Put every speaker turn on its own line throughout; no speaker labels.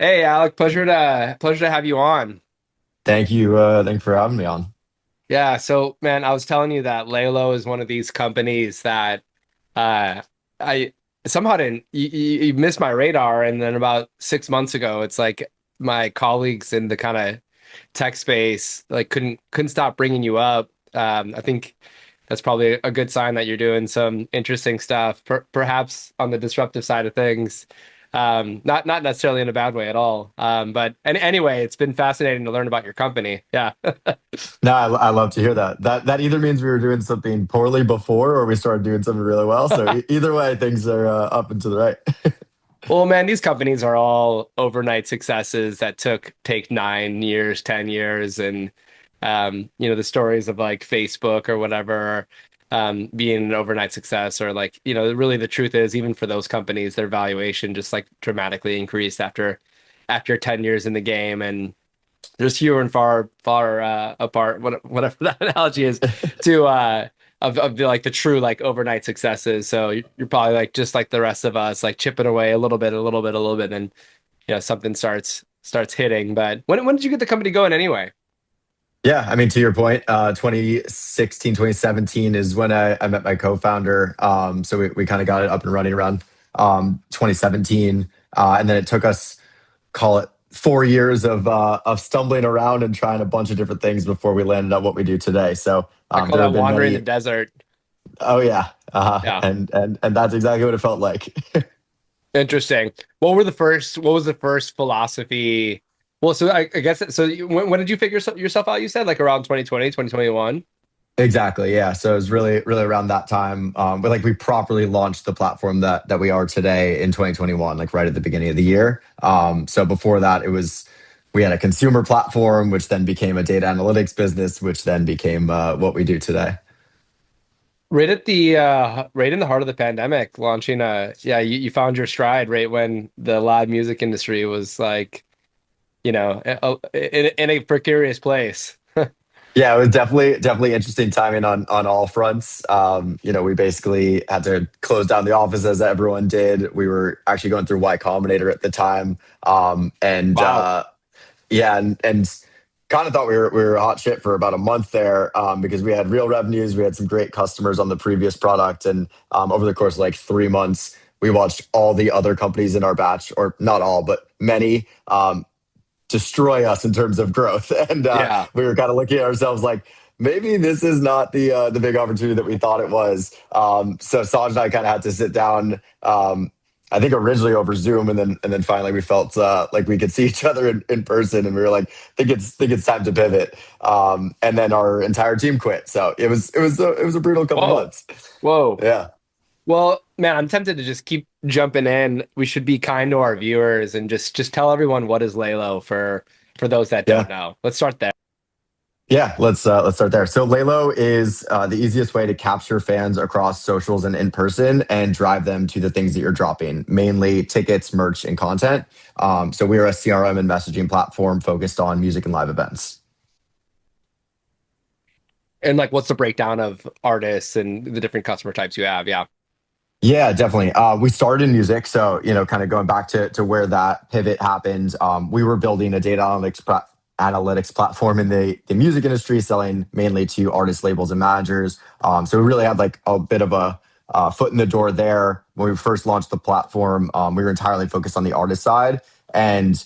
Hey Alec, pleasure to have you on.
Thank you. Thank you for having me on.
Yeah, so man, I was telling you that Laylo is one of these companies that uh I somehow didn't you missed my radar, and then about 6 months ago, it's like my colleagues in the kind of tech space like couldn't stop bringing you up. I think that's probably a good sign that you're doing some interesting stuff, perhaps on the disruptive side of things. Not necessarily in a bad way at all. But anyway, it's been fascinating to learn about your company. Yeah.
No, I love to hear that. That either means we were doing something poorly before, or we started doing something really well. So either way, things are up and to the right.
Well, man, these companies are all overnight successes that take 9 years, 10 years, and the stories of like Facebook or whatever being an overnight success, or like, really the truth is, even for those companies, their valuation just like dramatically increased after 10 years in the game, and there's fewer and far apart, whatever that analogy is, to of the, like the true like overnight successes. So you're probably like just like the rest of us, like chipping away a little bit, a little bit, a little bit, and something starts hitting. But when did you get the company going anyway?
Yeah, I mean, to your point, 2016, 2017 is when I met my co-founder. So we kind of got it up and running around 2017. And then it took us, call it 4 years of stumbling around and trying a bunch of different things before we landed on what we do today. So
I call
there
that
have been
wandering the
many.
desert.
Oh yeah,
Yeah,
and that's exactly what it felt like.
interesting. What was the first philosophy? Well, so I guess so. When did you figure yourself out? You said like around 2020, 2021.
Exactly, yeah. So it was really around that time, but like we properly launched the platform that we are today in 2021, like right at the beginning of the year. So before that, it was we had a consumer platform, which then became a data analytics business, which then became what we do today.
Right in the heart of the pandemic, launching you found your stride right when the live music industry was like, in a precarious place.
Yeah, it was definitely interesting timing on all fronts. We basically had to close down the office as everyone did. We were actually going through Y Combinator at the time, and
Wow.
yeah, and kind of thought we were hot shit for about a month there because we had real revenues. We had some great customers on the previous product, and over the course of like 3 months, we watched all the other companies in our batch, or not all, but many, destroy us in terms of growth. And
Yeah.
we were kind of looking at ourselves like, maybe this is not the big opportunity that we thought it was. So Saj and I kind of had to sit down. I think originally over Zoom, and then finally we felt like we could see each other in person, and we were like, think it's time to pivot. And then our entire team quit. So it was a brutal couple
Whoa.
months.
Whoa.
Yeah.
Well, man, I'm tempted to just keep jumping in. We should be kind to our viewers and just tell everyone what is Laylo for those that don't
Yeah.
know. Let's start there.
Yeah, let's start there. So Laylo is the easiest way to capture fans across socials and in person and drive them to the things that you're dropping, mainly tickets, merch, and content. So we are a CRM and messaging platform focused on music and live events.
And like, what's the breakdown of artists and the different customer types you have? Yeah.
Yeah, definitely. We started in music, so kind of going back to where that pivot happened. We were building a data analytics platform in the music industry, selling mainly to artist labels and managers. So we really had like a bit of a foot in the door there when we first launched the platform. We were entirely focused on the artist side, and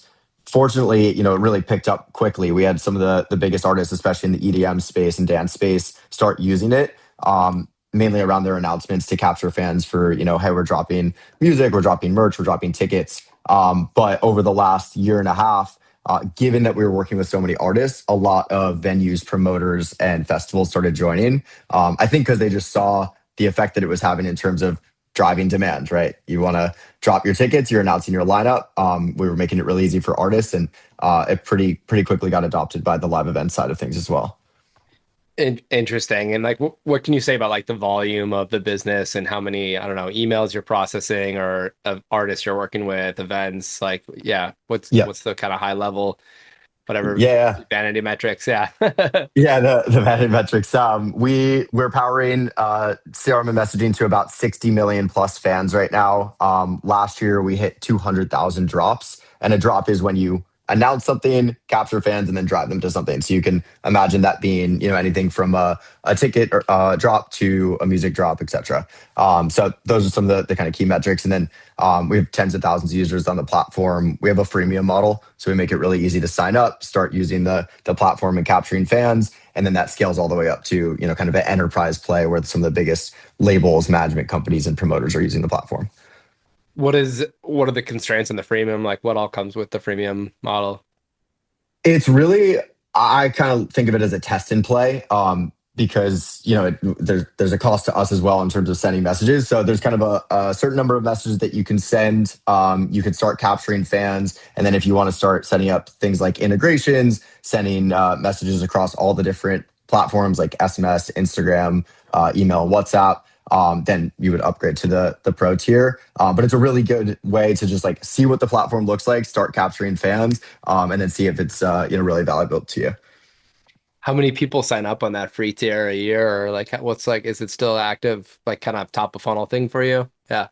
fortunately, it really picked up quickly. We had some of the biggest artists, especially in the EDM space and dance space, start using it. Mainly around their announcements to capture fans for, hey, we're dropping music, we're dropping merch, we're dropping tickets. But over the last year and a half, given that we were working with so many artists, a lot of venues, promoters, and festivals started joining. I think because they just saw the effect that it was having in terms of driving demand, right? You want to drop your tickets, you're announcing your lineup. We were making it really easy for artists, and it pretty quickly got adopted by the live event side of things as well.
Interesting. And like, what can you say about like the volume of the business and how many, I don't know, emails you're processing or of artists you're working with, events? Like, yeah,
Yeah.
what's the kind of high level, whatever
Yeah.
vanity metrics? Yeah.
Yeah, the vanity metrics. We're powering CRM and messaging to about 60 million plus fans right now. Last year we hit 200,000 drops. And a drop is when you announce something, capture fans, and then drive them to something. So you can imagine that being, anything from a ticket or drop to a music drop, etc. So those are some of the kind of key metrics. And then we have tens of thousands of users on the platform. We have a freemium model, so we make it really easy to sign up, start using the platform and capturing fans, and then that scales all the way up to kind of an enterprise play where some of the biggest labels, management companies, and promoters are using the platform.
What are the constraints in the freemium? Like what all comes with the freemium model?
It's really, I kind of think of it as a test and play, because there's a cost to us as well in terms of sending messages. So there's kind of a certain number of messages that you can send. You can start capturing fans, and then if you want to start setting up things like integrations, sending messages across all the different platforms like SMS, Instagram, email, WhatsApp, then you would upgrade to the pro tier. But it's a really good way to just like see what the platform looks like, start capturing fans, and then see if it's really valuable to you.
How many people sign up on that free tier a year, or like what's like, is it still active, like kind of top of funnel thing for you? Yeah.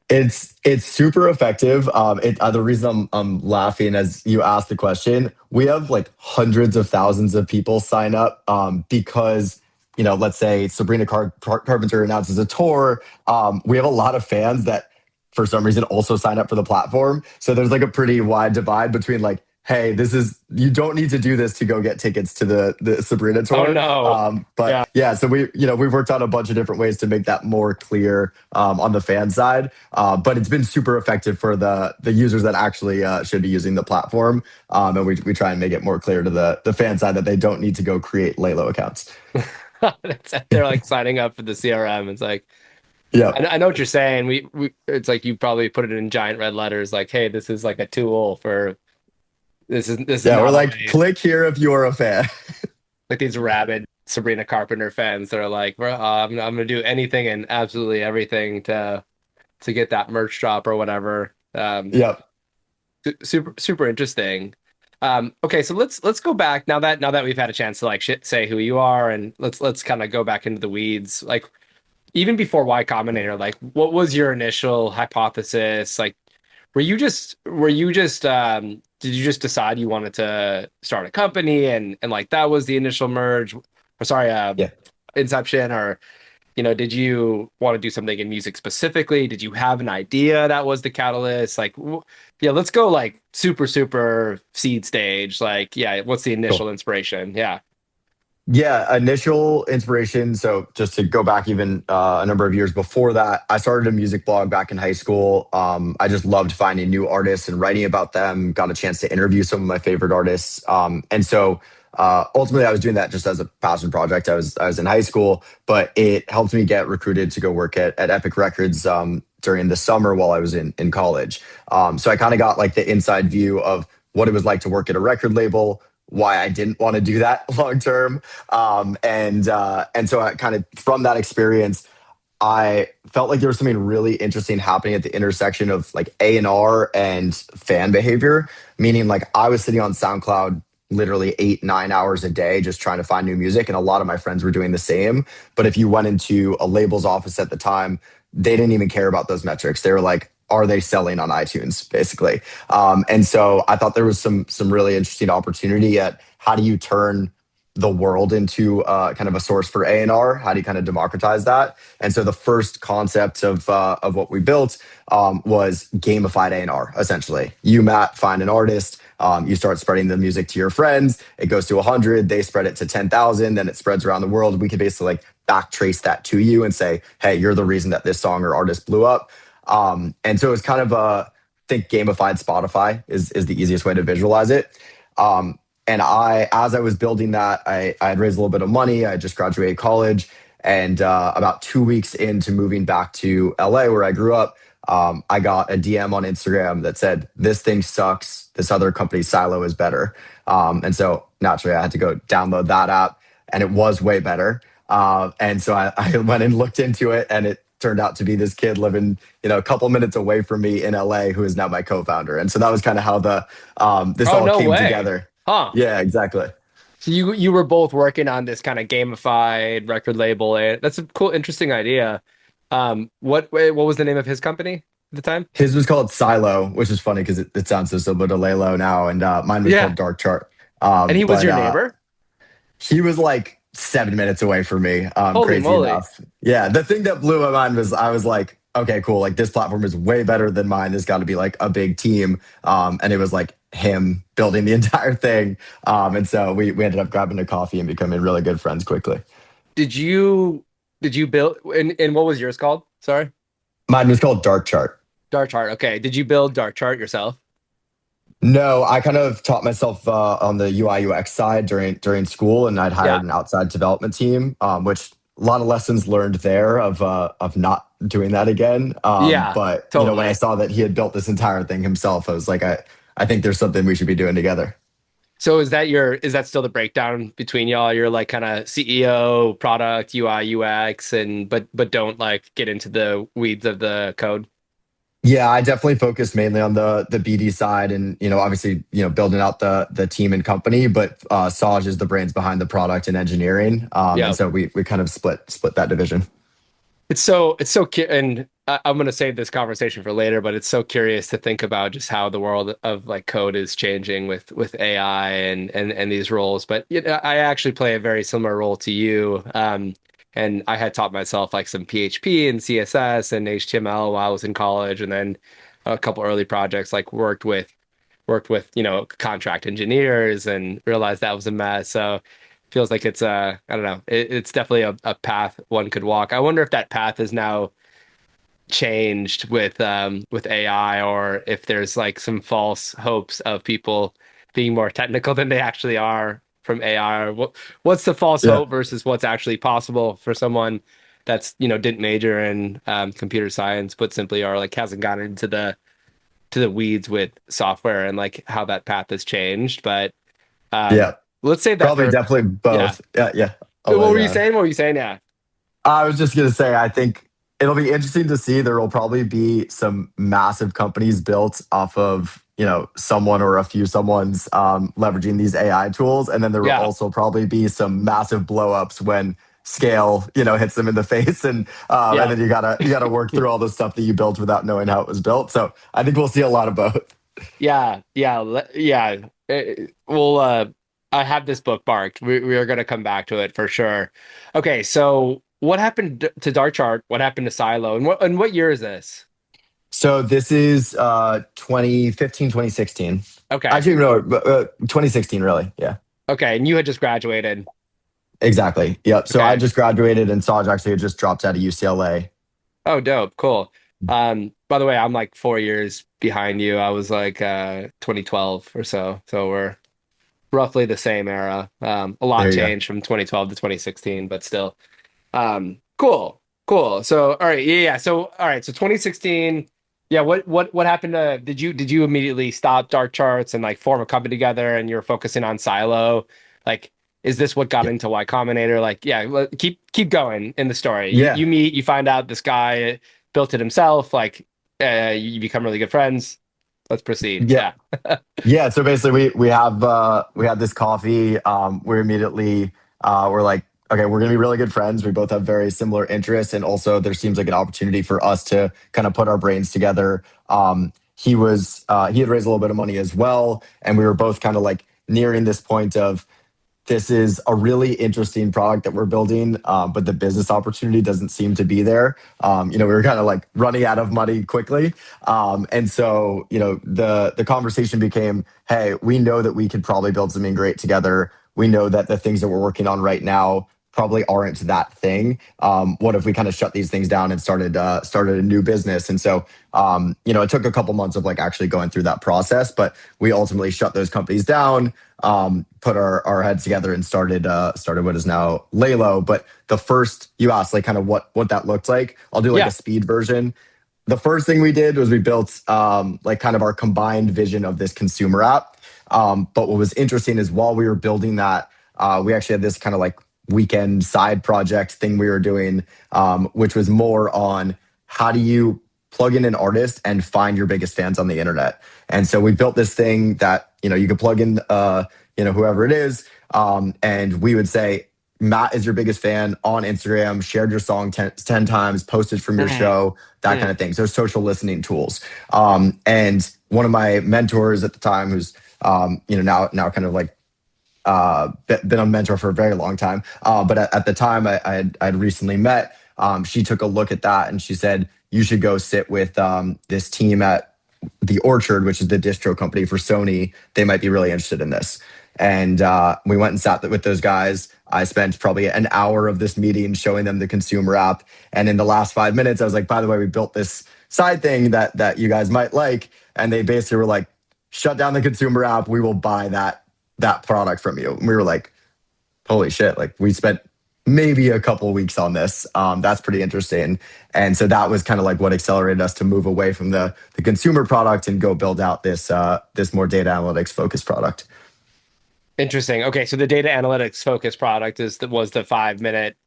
It's super effective. The reason I'm laughing as you asked the question, we have like hundreds of thousands of people sign up, because let's say Sabrina Carpenter announces a tour. We have a lot of fans that for some reason also sign up for the platform. So there's like a pretty wide divide between like, hey, this is you don't need to do this to go get tickets to the Sabrina
Oh
tour.
no.
But
Yeah.
yeah, so we've worked on a bunch of different ways to make that more clear, on the fan side. But it's been super effective for the users that actually should be using the platform. And we try and make it more clear to the fan side that they don't need to go create Laylo accounts.
They're like signing up for the CRM. It's like
Yeah.
I know what you're saying. We it's like you probably put it in giant red letters, like, hey, this is like a tool for this is
Yeah, we're
not
like,
only
click here if you're a fan.
like these rabid Sabrina Carpenter fans that are like, "Bro, I'm gonna do anything and absolutely everything to get that merch drop or whatever."
Yep.
Super interesting. Okay, so let's go back now that we've had a chance to like say who you are, and let's kind of go back into the weeds. Like even before Y Combinator, like what was your initial hypothesis? Like were you just did you just decide you wanted to start a company and like that was the initial merge or sorry,
Yeah.
inception, or did you want to do something in music specifically? Did you have an idea that was the catalyst? Like, yeah, let's go like super seed stage. Like, yeah, what's the
Cool.
initial inspiration? Yeah.
Yeah, initial inspiration. So just to go back even a number of years before that, I started a music blog back in high school. I just loved finding new artists and writing about them. Got a chance to interview some of my favorite artists, and so ultimately, I was doing that just as a passion project. I was in high school, but it helped me get recruited to go work at Epic Records, during the summer while I was in college. So I kind of got like the inside view of what it was like to work at a record label, why I didn't want to do that long term, and so I kind of from that experience, I felt like there was something really interesting happening at the intersection of like A&R and fan behavior. Meaning, like I was sitting on SoundCloud literally 8, 9 hours a day just trying to find new music, and a lot of my friends were doing the same. But if you went into a label's office at the time, they didn't even care about those metrics. They were like, are they selling on iTunes, basically? And so I thought there was some really interesting opportunity at how do you turn the world into kind of a source for A&R? How do you kind of democratize that? And so the first concept of what we built, was gamified A&R. Essentially, you, Matt, find an artist. You start spreading the music to your friends. It goes to 100. They spread it to 10,000. Then it spreads around the world. We could basically like backtrace that to you and say, hey, you're the reason that this song or artist blew up. And so it's kind of think gamified Spotify is the easiest way to visualize it. And as I was building that, I had raised a little bit of money. I had just graduated college. And about 2 weeks into moving back to LA, where I grew up, I got a DM on Instagram that said, this thing sucks. This other company, Silo, is better. And so naturally, I had to go download that app, and it was way better. And so I went and looked into it, and it turned out to be this kid living, a couple minutes away from me in LA, who is now my co-founder. And so that was kind of how the this
Oh,
all
no
came
way.
together.
Huh.
Yeah, exactly.
So you were both working on this kind of gamified record label. That's a cool, interesting idea. What was the name of his company? the time?
His was called Silo, which is funny because it sounds so similar to Laylo now, and mine was called
Yeah.
Dark Chart.
And he was
But
your neighbor?
he was like 7 minutes away from me.
Holy
Crazy
moly.
enough. Yeah, the thing that blew my mind was I was like, okay, cool. Like this platform is way better than mine. There's got to be like a big team. And it was like him building the entire thing. And so we ended up grabbing a coffee and becoming really good friends quickly.
Did you build and what was yours called? Sorry.
Mine was called Dark Chart.
Dart chart. Okay. Did you build dart chart yourself?
No, I kind of taught myself on the UI UX side during school, and I'd
Yeah.
hired an outside development team, which a lot of lessons learned there of not doing that again.
Yeah,
But when I
totally.
saw that he had built this entire thing himself, I was like, I think there's something we should be doing together.
So is that still the breakdown between y'all? You're like kind of CEO, product, UI, UX, and but don't like get into the weeds of the code.
Yeah, I definitely focused mainly on the BD side, and obviously building out the team and company. But Saj is the brains behind the product and engineering, and
Yeah.
so we kind of split that division.
And I'm gonna save this conversation for later, but it's so curious to think about just how the world of like code is changing with AI and these roles. But I actually play a very similar role to you. And I had taught myself like some PHP and CSS and HTML while I was in college, and then a couple early projects like worked with contract engineers and realized that was a mess. So feels like it's I don't know, it's definitely a path one could walk. I wonder if that path is now changed with AI, or if there's like some false hopes of people being more technical than they actually are from AI. Or what's the false
Yeah,
hope versus what's actually possible for someone that's didn't major in computer science, but simply are like hasn't gotten into the weeds with software and like how that path has changed. But um,
yeah.
let's save that
Probably
for
definitely
yeah.
both. Yeah, yeah. I'll
What
let
were you saying? What were you saying? Yeah.
I was just gonna say I think it'll be interesting to see. There will probably be some massive companies built off of someone or a few someone's leveraging these AI tools, and then there will
Yeah.
also probably be some massive blowups when scale hits them in the face, and
Yeah.
then you gotta work through all the stuff that you built without knowing how it was built. So I think we'll see a lot of both.
Yeah. Yeah. Yeah. Well, I have this bookmarked. We are going to come back to it for sure. Okay. So what happened to Dart Chart? What happened to Silo? And what year is this?
So this is 2015, 2016.
Okay.
Actually, no, 2016, really. Yeah.
Okay. And you had just graduated.
Exactly. Yep. So I
Okay.
just graduated, and Saj actually had just dropped out of UCLA.
Oh, dope. Cool. By the way, I'm like 4 years behind you. I was like 2012 or so. So we're roughly the same era. A lot
There you go.
changed from 2012 to 2016, but still. Cool. Cool. So all right, yeah, yeah. So all right, so 2016. Yeah, what happened to did you immediately stop dark charts and like form a company together and you're focusing on Silo? Like, is this what got
Yeah.
into Y Combinator? Like, yeah, keep going in the story. You
Yeah.
you meet, you find out this guy built it himself, like you become really good friends. Let's proceed.
Yeah.
Yeah.
Yeah. So basically, we had this coffee. We're immediately we're like, okay, we're gonna be really good friends. We both have very similar interests, and also there seems like an opportunity for us to kind of put our brains together. He had raised a little bit of money as well, and we were both kind of like nearing this point of this is a really interesting product that we're building, but the business opportunity doesn't seem to be there. We were kind of like running out of money quickly, and so the conversation became, hey, we know that we could probably build something great together. We know that the things that we're working on right now probably aren't that thing. What if we kind of shut these things down and started a new business? And so it took a couple months of like actually going through that process, but we ultimately shut those companies down, put our heads together and started what is now Laylo. But the first, you asked like kind of what that looked like. I'll do like a
Yeah.
speed version. The first thing we did was we built like kind of our combined vision of this consumer app. But what was interesting is while we were building that, we actually had this kind of like weekend side project thing we were doing, which was more on how do you plug in an artist and find your biggest fans on the internet. And so we built this thing that you could plug in whoever it is, and we would say Matt is your biggest fan on Instagram, shared your song 10 times, posted from your
Mm,
show, that kind
mm.
of thing. So social listening tools. And one of my mentors at the time, who's now kind of like been a mentor for a very long time. But at the time I'd recently met, she took a look at that and she said, you should go sit with this team at the Orchard, which is the distro company for Sony. They might be really interested in this. And we went and sat with those guys. I spent probably an hour of this meeting showing them the consumer app. And in the last 5 minutes, I was like, by the way, we built this side thing that you guys might like. And they basically were like, shut down the consumer app. We will buy that product from you. And we were like, holy shit, like we spent maybe a couple of weeks on this. That's pretty interesting. And so that was kind of like what accelerated us to move away from the consumer product and go build out this more data analytics focused product.
Interesting. Okay, so the data analytics focus product was the 5 minute,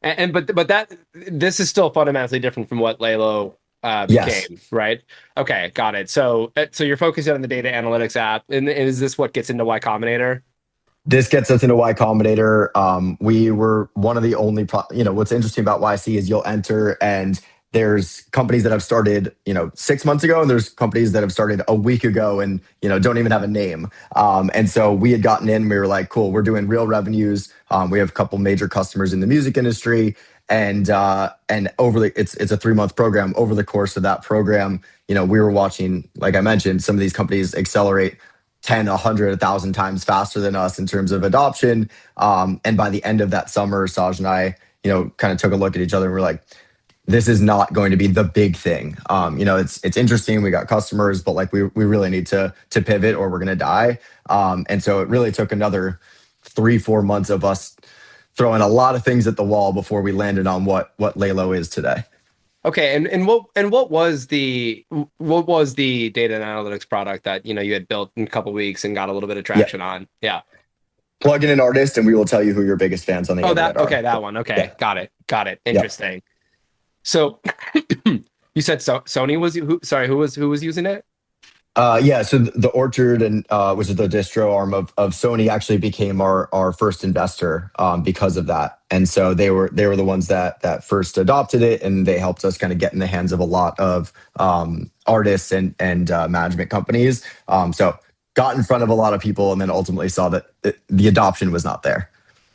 and but that this is still fundamentally different from what Laylo
Yes.
became, right? Okay, got it. So you're focusing on the data analytics app, and is this what gets into Y Combinator?
This gets us into Y Combinator. We were one of the only, what's interesting about YC is you'll enter and there's companies that have started, 6 months ago, and there's companies that have started a week ago and, don't even have a name. And so we had gotten in, we were like, cool, we're doing real revenues. We have a couple major customers in the music industry. And it's a 3 month program. Over the course of that program, we were watching, like I mentioned, some of these companies accelerate 10, 100, 1,000 times faster than us in terms of adoption. And by the end of that summer, Saj and I, kind of took a look at each other and we're like, this is not going to be the big thing. It's interesting. We got customers, but like we really need to pivot or we're going to die. And so it really took another 3, 4 months of us throwing a lot of things at the wall before we landed on what Laylo is today.
Okay, what was the data and analytics product that you had built in a couple weeks and got a little bit of
Yeah.
traction on? Yeah.
Plug in an artist and we will tell you who your biggest fans on the
Oh,
internet
okay,
are.
that one.
Yeah.
Okay, got it. Got it.
Yeah.
Interesting. So you said Sony was sorry, who was using it?
Yeah, so the Orchard and which is the distro arm of Sony actually became our first investor because of that, and so they were the ones that first adopted it, and they helped us kind of get in the hands of a lot of artists and management companies. So got in front of a lot of people, and then ultimately saw that the adoption was not there.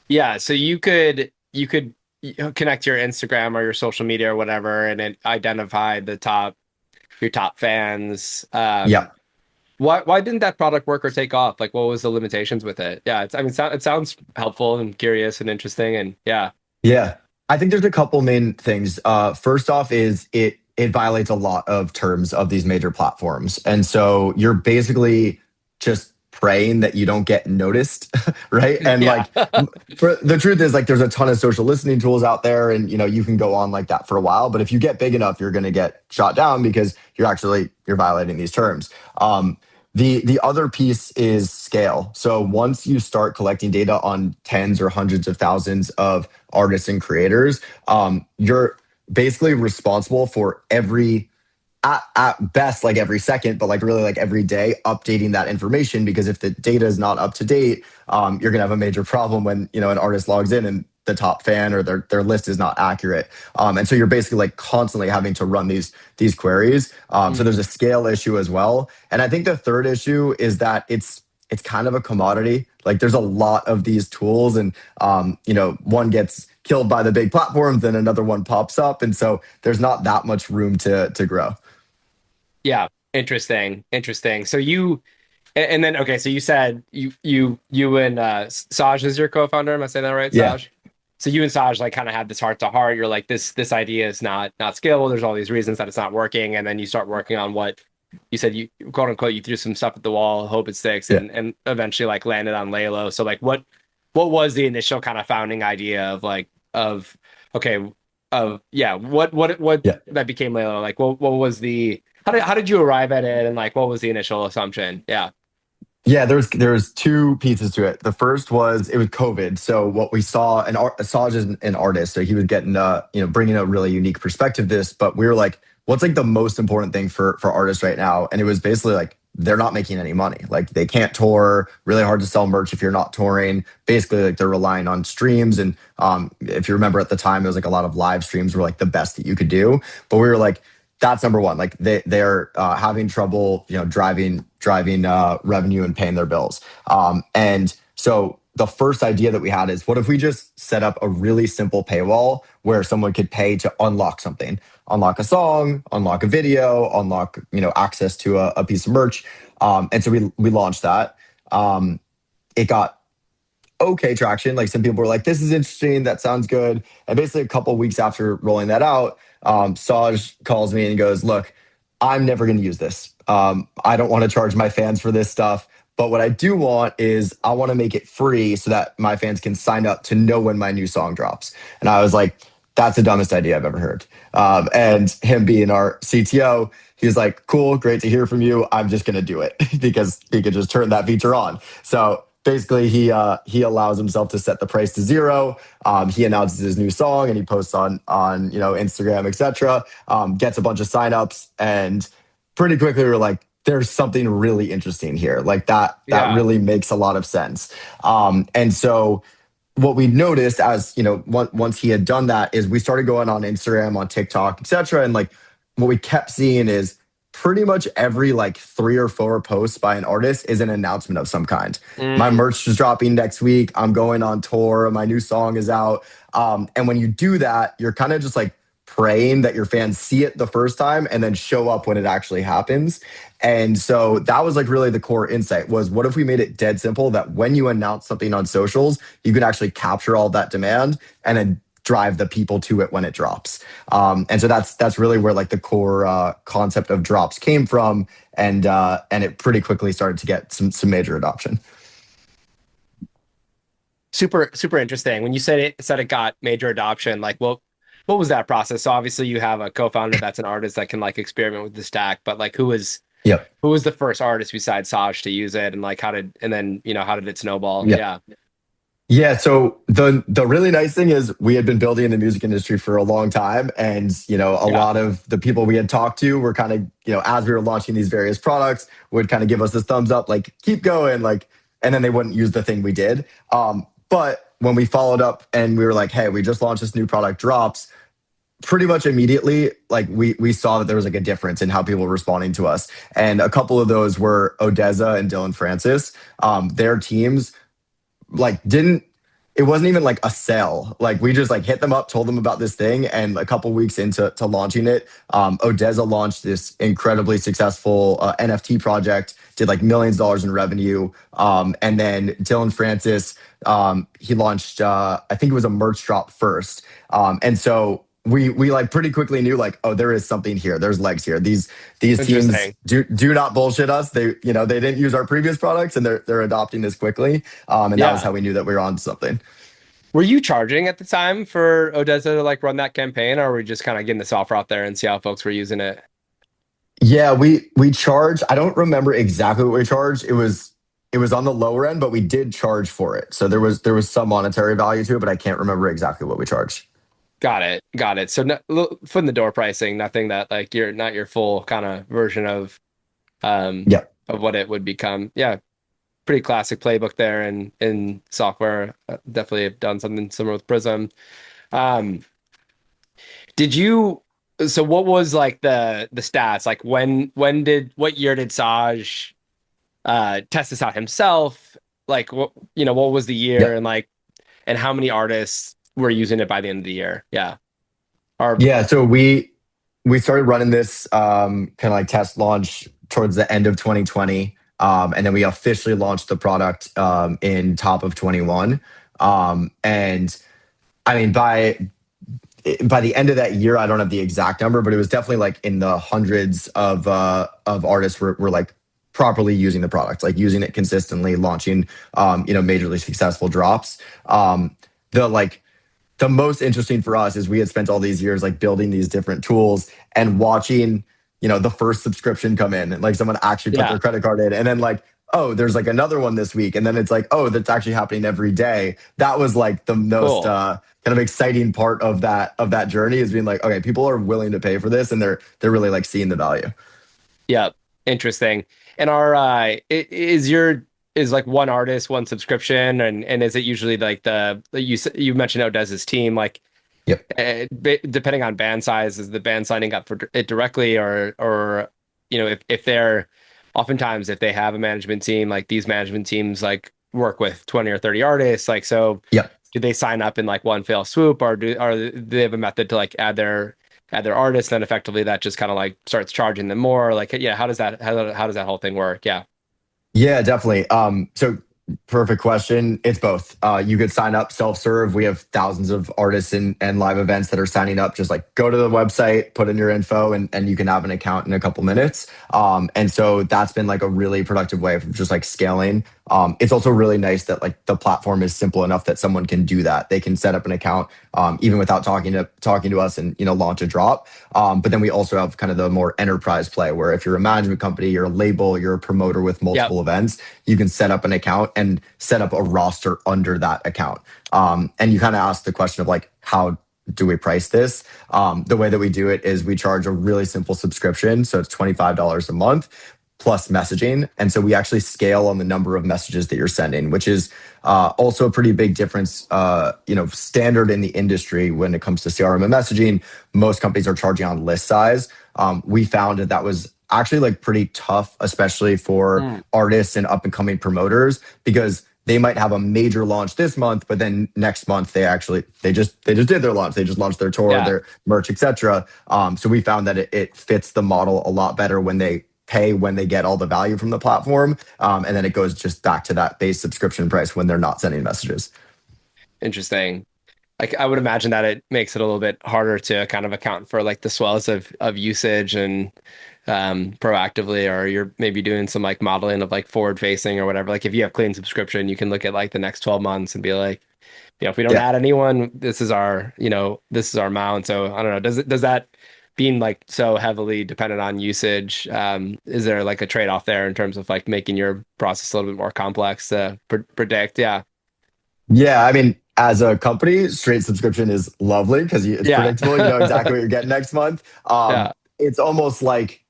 Yeah, so you could connect your Instagram or your social media or whatever, and it identified your top fans.
Yeah.
Why didn't that product work or take off? Like, what was the limitations with it? Yeah, it sounds helpful and curious and interesting, and yeah,
Yeah. I think there's a couple main things. First off is it violates a lot of terms of these major platforms. And so you're basically just praying that you don't get noticed, right? And
yeah,
like for the truth is like there's a ton of social listening tools out there and you can go on like that for a while, but if you get big enough, you're going to get shot down because you're violating these terms. The other piece is scale. So once you start collecting data on tens or hundreds of thousands of artists and creators, you're basically responsible for at best like every second, but like really like every day updating that information because if the data is not up to date, you're gonna have a major problem when an artist logs in and the top fan or their list is not accurate. And so you're basically like constantly having to run these queries. So there's
Mm.
a scale issue as well. And I think the third issue is that it's kind of a commodity. Like there's a lot of these tools and one gets killed by the big platforms, then another one pops up. And so there's not that much room to grow.
Yeah, interesting, interesting. So and then okay, so you said you and Saj is your co-founder. Am I saying that right,
Yeah.
Saj? So you and Saj like kind of had this heart to heart. You're like this idea is not scalable. There's all these reasons that it's not working, and then you start working on what you said you quote unquote you threw some stuff at the wall, hope it sticks,
Yeah.
and eventually like landed on Laylo. So like what was the initial kind of founding idea of like of okay of yeah what
Yeah.
that became Laylo? Like what was the how did you arrive at it and like what was the initial assumption? Yeah.
Yeah, there's two pieces to it. The first was it was COVID. So what we saw, Saj is an artist, so he was getting bringing a really unique perspective to this. But we were like, what's like the most important thing for artists right now? And it was basically like they're not making any money. Like they can't tour, really hard to sell merch if you're not touring. Basically, like they're relying on streams. And if you remember at the time, it was like a lot of live streams were like the best that you could do. But we were like, that's number one. Like they're having trouble, driving revenue and paying their bills. And so the first idea that we had is, what if we just set up a really simple paywall where someone could pay to unlock something, unlock a song, unlock a video, unlock access to a piece of merch. And so we launched that. It got okay traction. Like some people were like, "This is interesting. That sounds good." And basically, a couple of weeks after rolling that out, Saj calls me and goes, "Look, I'm never going to use this. I don't want to charge my fans for this stuff. But what I do want is I want to make it free so that my fans can sign up to know when my new song drops." And I was like, "That's the dumbest idea I've ever heard." And him being our CTO, he's like, "Cool, great to hear from you. I'm just going to do it," because he could just turn that feature on. So basically, he allows himself to set the price to zero. He announces his new song and he posts on Instagram, etc. Gets a bunch of signups, and pretty quickly we're like, there's something really interesting here. Like that
Yeah.
really makes a lot of sense. And so what we noticed, as once he had done that, is we started going on Instagram, on TikTok, etc. And like what we kept seeing is pretty much every like 3 or 4 posts by an artist is an announcement of some kind. My
Mm,
merch is dropping next week. I'm going on tour. My new song is out. And when you do that, you're kind of just like praying that your fans see it the first time and then show up when it actually happens. And so that was like really the core insight, was what if we made it dead simple that when you announce something on socials, you can actually capture all that demand and then drive the people to it when it drops. And so that's really where like the core concept of drops came from, and it pretty quickly started to get some major adoption.
super, super interesting. When you said it got major adoption, like what was that process? So obviously you have a co-founder that's an artist that can like experiment with the stack, but like
Yep.
who was the first artist besides Saj to use it, and like how did it snowball?
Yeah.
Yeah.
Yeah, so the really nice thing is we had been building in the music industry for a long time, and a
Yeah.
lot of the people we had talked to were kind of, as we were launching these various products, would kind of give us this thumbs up, like keep going, like, and then they wouldn't use the thing we did. But when we followed up and we were like, "Hey, we just launched this new product, drops," pretty much immediately, like we saw that there was like a difference in how people were responding to us, and a couple of those were ODESZA and Dillon Francis. Their teams like didn't it wasn't even like a sale. Like we just like hit them up, told them about this thing, and a couple weeks into launching it, ODESZA launched this incredibly successful NFT project, did like millions of dollars in revenue. And then Dillon Francis, he launched, I think it was a merch drop first. And so we like pretty quickly knew like, oh, there is something here. There's legs here. These teams
Interesting.
do not bullshit us. They didn't use our previous products, and they're adopting this quickly. And that was
Yeah.
how we knew that we were on something.
Were you charging at the time for ODESZA to like run that campaign, or were we just kind of getting this offer out there and see how folks were using it?
Yeah, we charge. I don't remember exactly what we charged. It was on the lower end, but we did charge for it. So there was some monetary value to it, but I can't remember exactly what we charged.
Got it. Got it. So no, foot in the door pricing, nothing that like you're not your full kind of version um
Yeah.
of what it would become. Yeah, pretty classic playbook there in software. Definitely have done something similar with Prism. Um, did you so what was like the stats? Like what year did Saj test this out himself? Like what was the
Yeah.
year, and how many artists were using it by the end of the year? Yeah. Or
Yeah. So we started running this kind of like test launch towards the end of 2020. And then we officially launched the product in top of 21. And I mean, by the end of that year, I don't have the exact number, but it was definitely like in the hundreds of artists were like properly using the product, like using it consistently, launching majorly successful drops. The like the most interesting for us is we had spent all these years like building these different tools and watching the first subscription come in, and like someone actually put
yeah,
their credit card in, and then like, oh, there's like another one this week, and then it's like, oh, that's actually happening every day. That was like the most
cool.
kind of exciting part of that journey, is being like, okay, people are willing to pay for this, and they're really like seeing the value.
Yeah, interesting. And is like one artist, one subscription, and is it usually like you mentioned ODESZA's team, like
Yep.
depending on band size, is the band signing up for it directly, or if they're oftentimes if they have a management team, like these management teams like work with 20 or 30 artists, like so
Yep.
do they sign up in like one fell swoop, do they have a method to like add their artists, and then effectively that just kind of like starts charging them more? Like, yeah, how does that whole thing work? Yeah.
Yeah, definitely. So perfect question. It's both. You could sign up self-serve. We have thousands of artists and live events that are signing up. Just like go to the website, put in your info, and you can have an account in a couple minutes. And so that's been like a really productive way of just like scaling. It's also really nice that like the platform is simple enough that someone can do that. They can set up an account even without talking to us and launch a drop. But then we also have kind of the more enterprise play where if you're a management company, you're a label, you're a promoter with
Yep.
multiple events, you can set up an account and set up a roster under that account. And you kind of ask the question of like, how do we price this? The way that we do it is we charge a really simple subscription. So it's $25 a month plus messaging. And so we actually scale on the number of messages that you're sending, which is also a pretty big difference. Standard in the industry when it comes to CRM and messaging, most companies are charging on list size. We found that that was actually like pretty tough, especially for
Mm.
artists and up and coming promoters, because they might have a major launch this month, but then next month they just did their launch. They just launched their tour,
Yeah.
their merch, etc. So we found that it fits the model a lot better when they pay when they get all the value from the platform, and then it goes just back to that base subscription price when they're not sending messages.
Interesting. Like I would imagine that it makes it a little bit harder to kind of account for like the swells of usage and proactively, or you're maybe doing some like modeling of like forward facing or whatever. Like if you have clean subscription, you can look at like the next 12 months and be like, if we don't
Yeah.
add anyone, this is our amount. So I don't know. Does that being like so heavily dependent on usage, is there like a trade-off there in terms of like making your process a little bit more complex to predict? Yeah.
Yeah, I mean, as a company, straight subscription is lovely because it's
Yeah.
predictable. You know exactly what you're getting next month.
Yeah.
It's almost like,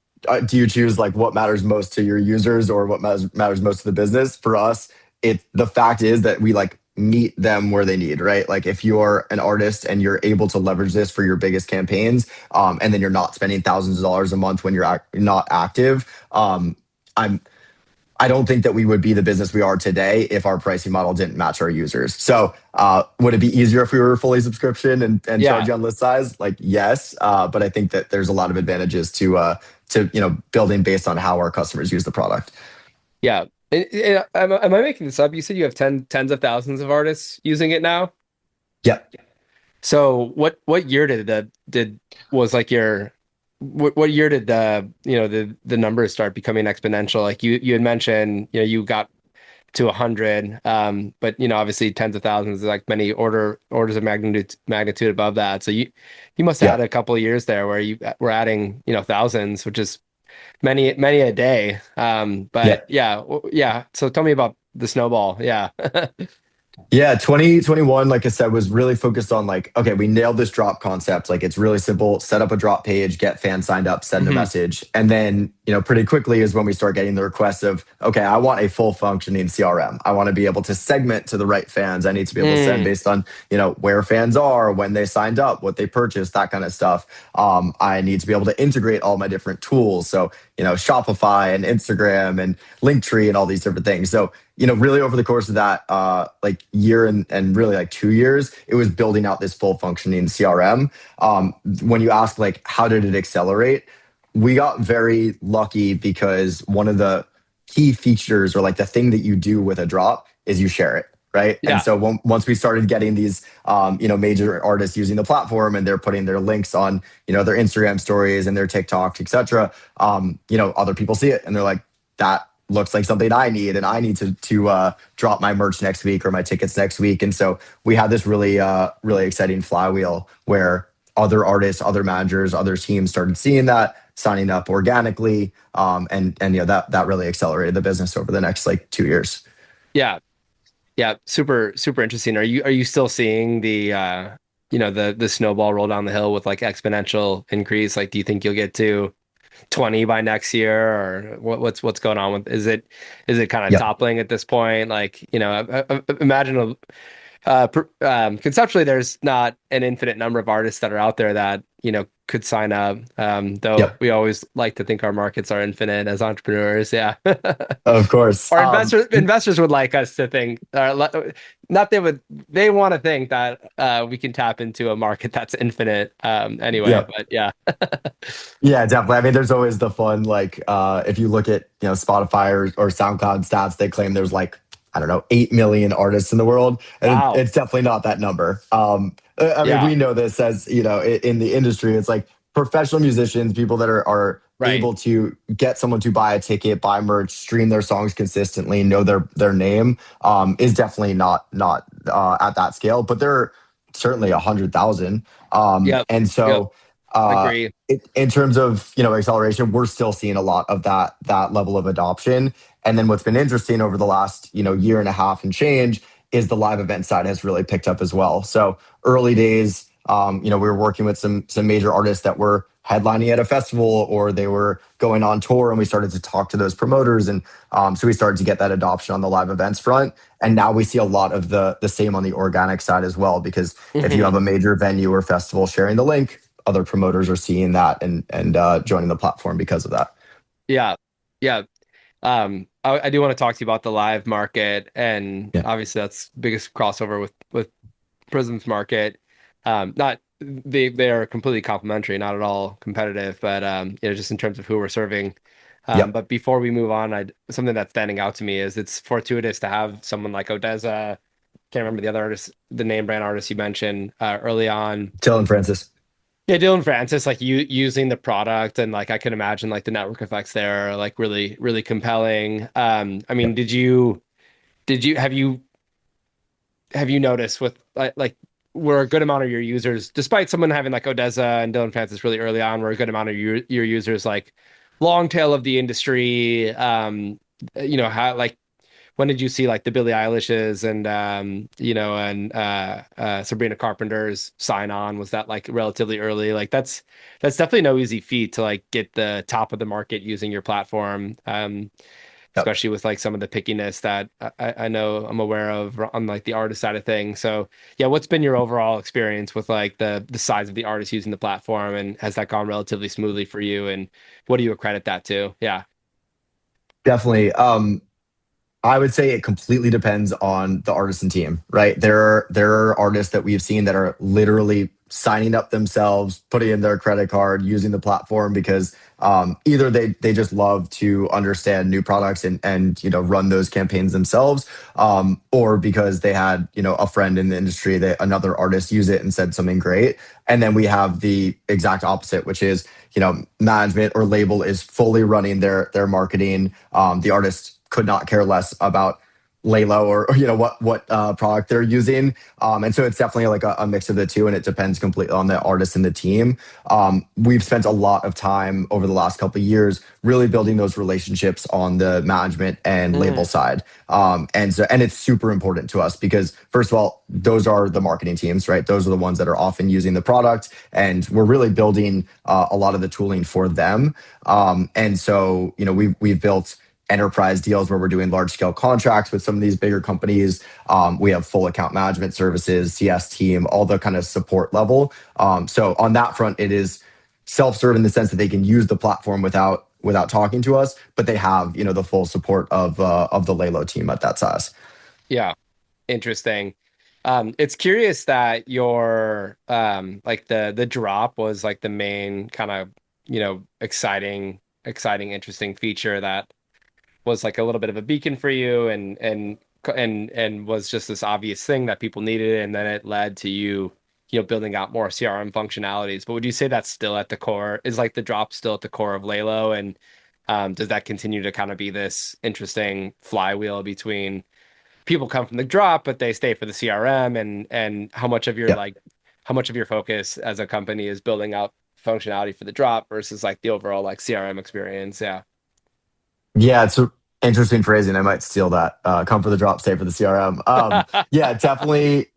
do you choose like what matters most to your users or what matters most to the business? For us, the fact is that we like meet them where they need, right? Like if you're an artist and you're able to leverage this for your biggest campaigns, and then you're not spending thousands of dollars a month when you're not active. I'm I don't think that we would be the business we are today if our pricing model didn't match our users. So, would it be easier if we were fully subscription and charge
Yeah.
you on list size? Like, yes, but I think that there's a lot of advantages to building based on how our customers use the product.
Yeah. Am I making this up? You said you have tens of thousands of artists using it now.
Yeah,
So what year did was like your what year did the numbers start becoming exponential? Like you had mentioned, you got to 100, but obviously tens of thousands is like many orders of magnitude above that. So you must have
yeah.
had a couple of years there where you were adding thousands, which is many a day.
Yeah.
But yeah, yeah. So tell me about the snowball. Yeah.
Yeah, 2021, like I said, was really focused on like, okay, we nailed this drop concept. Like it's really simple. Set up a drop page, get fans signed up, send a
Hmm.
message. And then, pretty quickly is when we start getting the requests of, okay, I want a full functioning CRM. I want to be able to segment to the right fans. I need to be able to send
Mm.
based on, where fans are, when they signed up, what they purchased, that kind of stuff. I need to be able to integrate all my different tools. So, Shopify and Instagram and Linktree and all these different things. So, really over the course of that like year and really like 2 years, it was building out this full functioning CRM. When you ask like how did it accelerate, we got very lucky because one of the key features or like the thing that you do with a drop is you share it. Right. And
Yeah.
so once we started getting these, major artists using the platform and they're putting their links on, their Instagram stories and their TikToks, et cetera, other people see it and they're like, that looks like something I need, and I need to drop my merch next week or my tickets next week. And so we had this really exciting flywheel where other artists, other managers, other teams started seeing that, signing up organically, and that really accelerated the business over the next like 2 years.
Yeah. Yeah. Super, super interesting. Are you still seeing the snowball roll down the hill with like exponential increase? Like, do you think you'll get to 20 by next year, or what's going on with, is it kind of
Yep.
toppling at this point? Like, imagine conceptually, there's not an infinite number of artists that are out there that, could sign up. Though
Yep.
we always like to think our markets are infinite as entrepreneurs. Yeah.
Of course.
Or investors would like us to think, not they want to think that we can tap into a market that's infinite anyway,
Yep.
but yeah.
Yeah, definitely. I mean, there's always the fun, like if you look at, Spotify or SoundCloud stats, they claim there's like, I don't know, 8 million artists in the world. And
Wow.
it's definitely not that number. I mean,
Yeah.
we know this as, in the industry, it's like professional musicians, people that are
Right.
able to get someone to buy a ticket, buy merch, stream their songs consistently, know their name, is definitely not at that scale, but they're certainly 100,000.
Yep.
And
Yep.
so uh,
Agree.
in terms of acceleration, we're still seeing a lot of that level of adoption. And then what's been interesting over the last year and a half and change is the live event side has really picked up as well. So early days, we were working with some major artists that were headlining at a festival or they were going on tour, and we started to talk to those promoters, and so we started to get that adoption on the live events front. And now we see a lot of the same on the organic side as well, because if you have
Hmm.
a major venue or festival sharing the link, other promoters are seeing that and joining the platform because of that.
Yeah. Yeah. I do want to talk to you about the live market, and
Yeah.
obviously that's biggest crossover with Prism's market. Not they are completely complementary, not at all competitive, but just in terms of who we're serving.
Yep.
But before we move on, something that's standing out to me is it's fortuitous to have someone like ODESZA. Can't remember the other artist, the name brand artist you mentioned early on.
Dillon Francis.
Yeah, Dillon Francis, like you using the product, and like I can imagine like the network effects there are like really, really compelling. I mean,
Yep.
did you have you noticed with like were a good amount of your users, despite someone having like ODESZA and Dillon Francis really early on, were a good amount of your users like long tail of the industry? How like when did you see like the Billie Eilishes and Sabrina Carpenter's sign on? Was that like relatively early? Like that's definitely no easy feat to like get the top of the market using your platform.
Yep.
Especially with like some of the pickiness that I know I'm aware of on like the artist side of things. So yeah, what's been your overall experience with like the size of the artists using the platform, and has that gone relatively smoothly for you? And what do you accredit that to? Yeah.
Definitely. I would say it completely depends on the artist and team, right? There are artists that we've seen that are literally signing up themselves, putting in their credit card, using the platform because either they just love to understand new products and run those campaigns themselves, or because they had a friend in the industry that another artist use it and said something great. And then we have the exact opposite, which is management or label is fully running their marketing. The artist could not care less about Laylo or what product they're using. And so it's definitely like a mix of the two, and it depends completely on the artist and the team. We've spent a lot of time over the last couple of years really building those relationships on the management and label
Mhm.
side. And it's super important to us because first of all, those are the marketing teams, right? Those are the ones that are often using the product, and we're really building a lot of the tooling for them. And so we've built enterprise deals where we're doing large scale contracts with some of these bigger companies. We have full account management services, CS team, all the kind of support level. So on that front, it is self-serve in the sense that they can use the platform without talking to us, but they have the full support of the Laylo team at that size.
Yeah. Interesting. It's curious that your like the drop was like the main kind of, exciting, interesting feature that was like a little bit of a beacon for you, and was just this obvious thing that people needed, and then it led to you, building out more CRM functionalities. But would you say that's still at the core? Is like the drop still at the core of Laylo? And does that continue to kind of be this interesting flywheel between people come from the drop, but they stay for the CRM, and
Yeah.
how much of your focus as a company is building out functionality for the drop versus like the overall like CRM experience? Yeah.
Yeah, it's a interesting phrasing. I might steal that. Come for the drop, stay for the CRM. Yeah, definitely.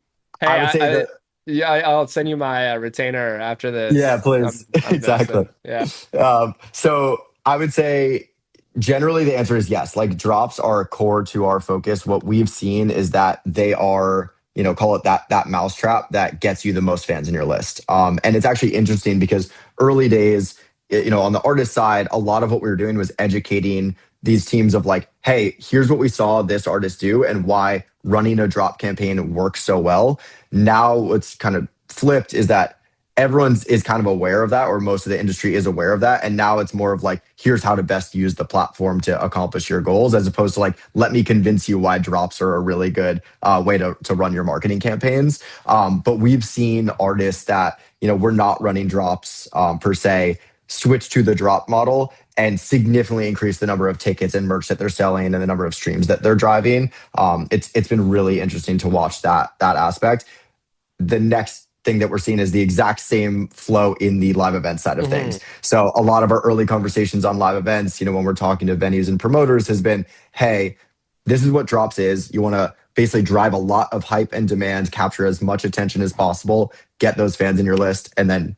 I
Hey,
would say
I
that.
Yeah, I'll send you my retainer after
Yeah,
this.
please.
I'm
Exactly.
messing. Yeah.
So I would say generally the answer is yes. Like drops are core to our focus. What we've seen is that they are, call it that mousetrap that gets you the most fans in your list. And it's actually interesting because early days, on the artist side, a lot of what we were doing was educating these teams of like, hey, here's what we saw this artist do and why running a drop campaign works so well. Now what's kind of flipped is that everyone's is kind of aware of that, or most of the industry is aware of that, and now it's more of like, here's how to best use the platform to accomplish your goals, as opposed to like, let me convince you why drops are a really good way to run your marketing campaigns. But we've seen artists that we're not running drops per se switch to the drop model and significantly increase the number of tickets and merch that they're selling and the number of streams that they're driving. It's been really interesting to watch that aspect. The next thing that we're seeing is the exact same flow in the live event side of
Hmm.
things. So a lot of our early conversations on live events, when we're talking to venues and promoters, has been, hey, this is what drops is. You want to basically drive a lot of hype and demand, capture as much attention as possible, get those fans in your list, and then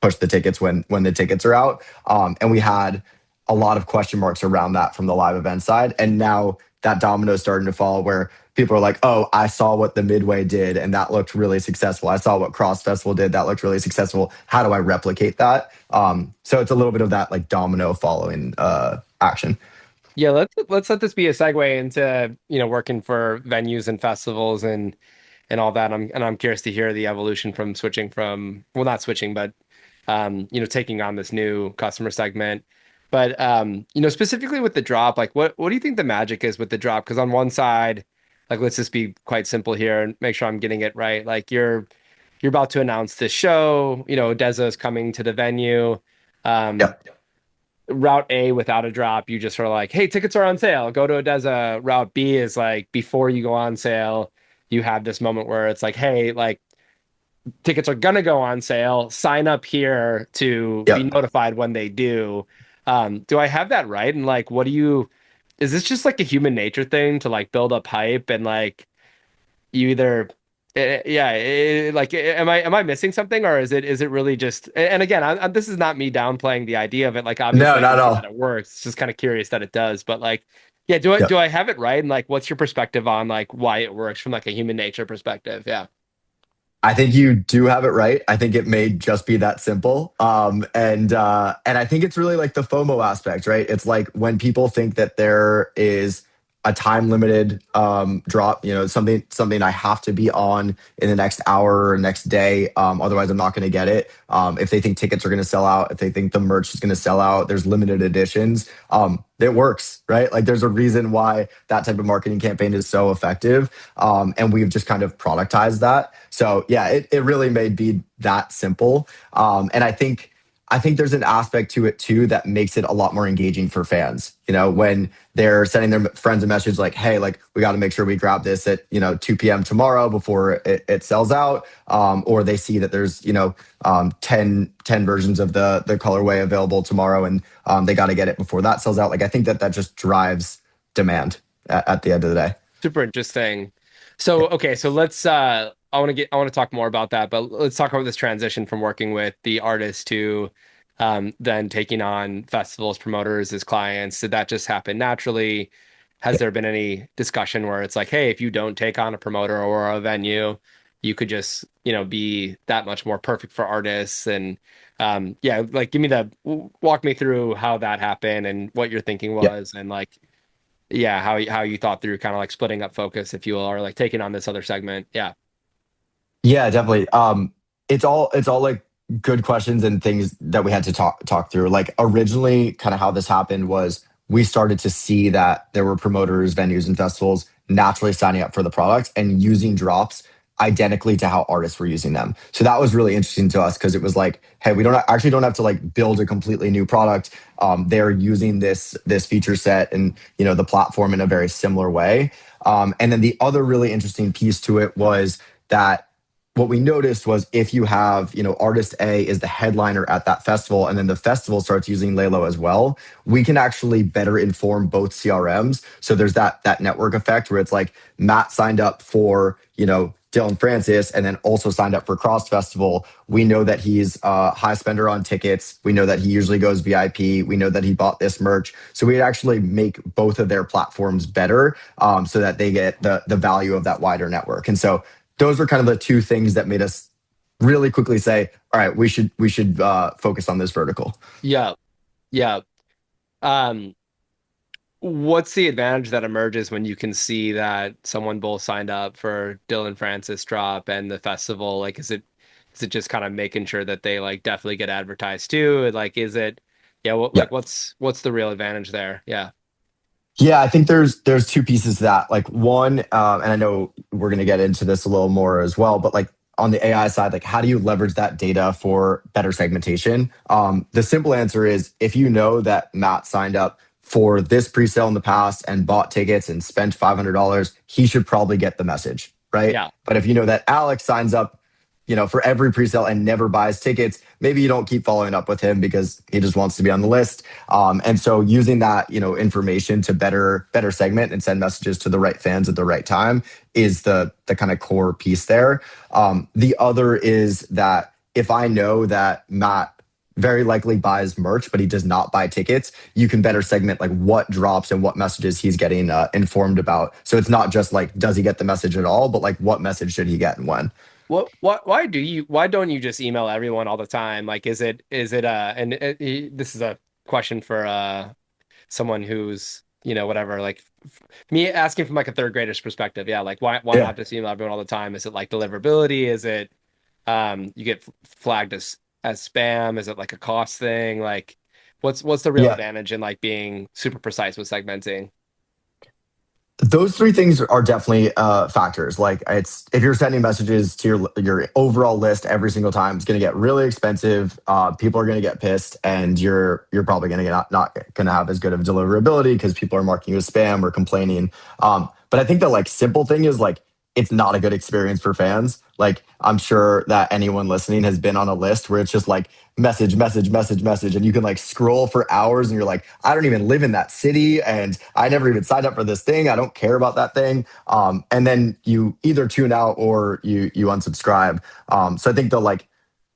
push the tickets when the tickets are out. And we had a lot of question marks around that from the live event side. And now that domino is starting to fall where people are like, oh, I saw what the Midway did and that looked really successful. I saw what Cross Festival did. That looked really successful. How do I replicate that? So it's a little bit of that like domino following action.
Yeah, let's let this be a segue into, working for venues and festivals and all that. I'm curious to hear the evolution from switching from, well, not switching, but taking on this new customer segment. But specifically with the drop, like what do you think the magic is with the drop? Because on one side, like let's just be quite simple here and make sure I'm getting it right. Like you're about to announce this show, ODESZA is coming to the venue. Um,
Yep.
Route A without a drop, you just are like, hey, tickets are on sale. Go to ODESZA. Route B is like before you go on sale, you have this moment where it's like, hey, like tickets are gonna go on sale. Sign up here to be
Yep.
notified when they do. Do I have that right? And like, is this just like a human nature thing to like build up hype and like you either yeah like am I missing something or is it really just and again this is not me downplaying the idea of it like
No,
obviously I
not
can
at
see that
all.
it works. It's just kind of curious that it does but like yeah do I
Yep.
have it right and like what's your perspective on like why it works from like a human nature perspective? Yeah.
I think you do have it right. I think it may just be that simple. And I think it's really like the FOMO aspect, right? It's like when people think that there is a time limited drop, something I have to be on in the next hour or next day. Otherwise, I'm not going to get it. If they think tickets are going to sell out, if they think the merch is going to sell out, there's limited editions. It works, right? Like there's a reason why that type of marketing campaign is so effective. And we've just kind of productized that. So yeah, it really may be that simple. And I think there's an aspect to it too that makes it a lot more engaging for fans. When they're sending their friends a message like, "Hey, like we got to make sure we grab this at 2 p.m. tomorrow before it sells out," or they see that there's 10 versions of the colorway available tomorrow, and they got to get it before that sells out. Like I think that just drives demand at the end of the day.
Super interesting. So, okay, so let's I want to talk more about that, but let's talk about this transition from working with the artist to then taking on festivals, promoters as clients. Did that just happen naturally? Has there been any discussion where it's like, hey, if you don't take on a promoter or a venue, you could just, be that much more perfect for artists and yeah, like walk me through how that happened and what your thinking
Yeah.
was and like yeah, how you thought through kind of like splitting up focus, if you will, or like taking on this other segment. Yeah.
Yeah, definitely. It's all like good questions and things that we had to talk through. Like originally, kind of how this happened was we started to see that there were promoters, venues, and festivals naturally signing up for the products and using drops identically to how artists were using them. So that was really interesting to us because it was like, hey, we don't have to like build a completely new product. They're using this feature set and the platform in a very similar way. And then the other really interesting piece to it was that what we noticed was if you have, artist A is the headliner at that festival, and then the festival starts using Laylo as well, we can actually better inform both CRMs. So there's that network effect where it's like Matt signed up for, Dillon Francis and then also signed up for Cross Festival, we know that he's a high spender on tickets. We know that he usually goes VIP. We know that he bought this merch. So we'd actually make both of their platforms better, so that they get the value of that wider network. And so those were kind of the two things that made us really quickly say, all right, we should focus on this vertical.
Yeah. Yeah. Um, what's the advantage that emerges when you can see that someone both signed up for Dylan Francis drop and the festival? Like, is it just kind of making sure that they like definitely get advertised too? Like, is it, yeah,
Yeah.
what's the real advantage there? Yeah.
Yeah, I think there's two pieces to that. Like one, and I know we're going to get into this a little more as well, but like on the AI side, like how do you leverage that data for better segmentation? The simple answer is if you know that Matt signed up for this presale in the past and bought tickets and spent $500, he should probably get the message, right?
Yeah.
But if you know that Alex signs up, for every presale and never buys tickets, maybe you don't keep following up with him because he just wants to be on the list. And so using that, information to better segment and send messages to the right fans at the right time is the kind of core piece there. The other is that if I know that Matt very likely buys merch, but he does not buy tickets, you can better segment like what drops and what messages he's getting informed about. So it's not just like, does he get the message at all, but like what message should he get and when?
Why don't you just email everyone all the time? Like, and this is a question for someone who's, whatever, like me asking from like a third grader's perspective. Yeah. Like, why
Yeah.
not just email everyone all the time? Is it like deliverability? Is it, you get flagged as spam? Is it like a cost thing? Like, what's the real
Yeah.
advantage in like being super precise with segmenting?
Those three things are definitely factors. Like it's if you're sending messages to your overall list every single time, it's going to get really expensive. People are going to get pissed, and you're probably going to get not going to have as good of deliverability because people are marking you as spam or complaining. But I think the like simple thing is like it's not a good experience for fans. Like I'm sure that anyone listening has been on a list where it's just like message, message, message, message, and you can like scroll for hours, and you're like, I don't even live in that city, and I never even signed up for this thing. I don't care about that thing. And then you either tune out or you unsubscribe. So I think the like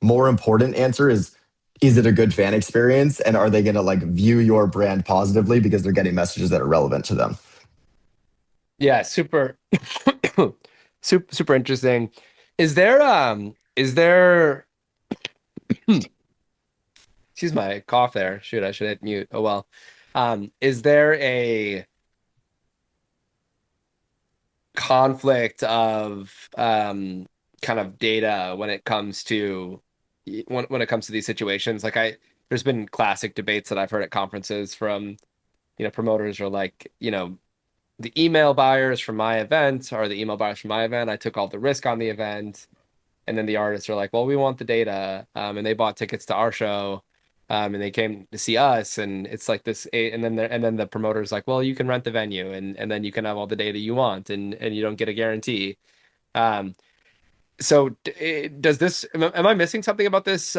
more important answer is it a good fan experience, and are they going to like view your brand positively because they're getting messages that are relevant to them?
Yeah, super interesting. Is there excuse my cough there. Shoot, I should hit mute. Oh well. Is there a conflict of kind of data when it comes to when it comes to these situations? Like there's been classic debates that I've heard at conferences from, promoters are like, the email buyers from my event are the email buyers from my event. I took all the risk on the event. And then the artists are like, well, we want the data. And they bought tickets to our show. And they came to see us. And it's like this, and then the promoter's like, well, you can rent the venue and then you can have all the data you want and you don't get a guarantee. Um, so does this, am I missing something about this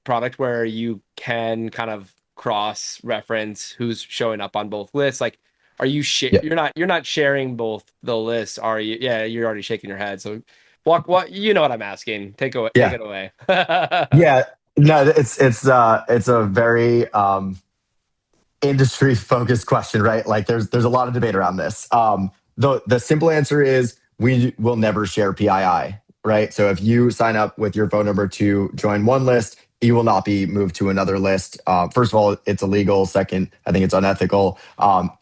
product where you can kind of cross reference who's showing up on both lists? Like, are you
Yeah.
you're not sharing both the lists, are you? Yeah, you're already shaking your head. So what you know what I'm asking. Take
Yeah.
it away.
Yeah. No, it's a very industry focused question, right? Like there's a lot of debate around this. The simple answer is we will never share PII, right? So if you sign up with your phone number to join one list, you will not be moved to another list. First of all, it's illegal. Second, I think it's unethical.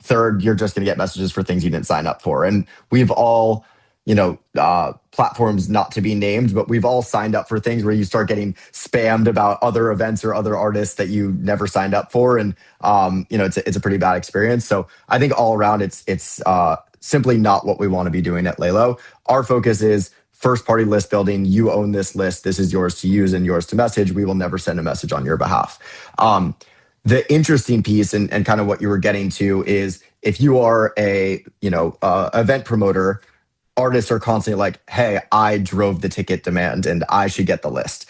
Third, you're just going to get messages for things you didn't sign up for. And we've all, platforms not to be named, but we've all signed up for things where you start getting spammed about other events or other artists that you never signed up for. And it's a pretty bad experience. So I think all around, it's simply not what we want to be doing at Laylo. Our focus is first party list building. You own this list. This is yours to use and yours to message. We will never send a message on your behalf. The interesting piece and kind of what you were getting to is if you are a event promoter, artists are constantly like, hey, I drove the ticket demand and I should get the list.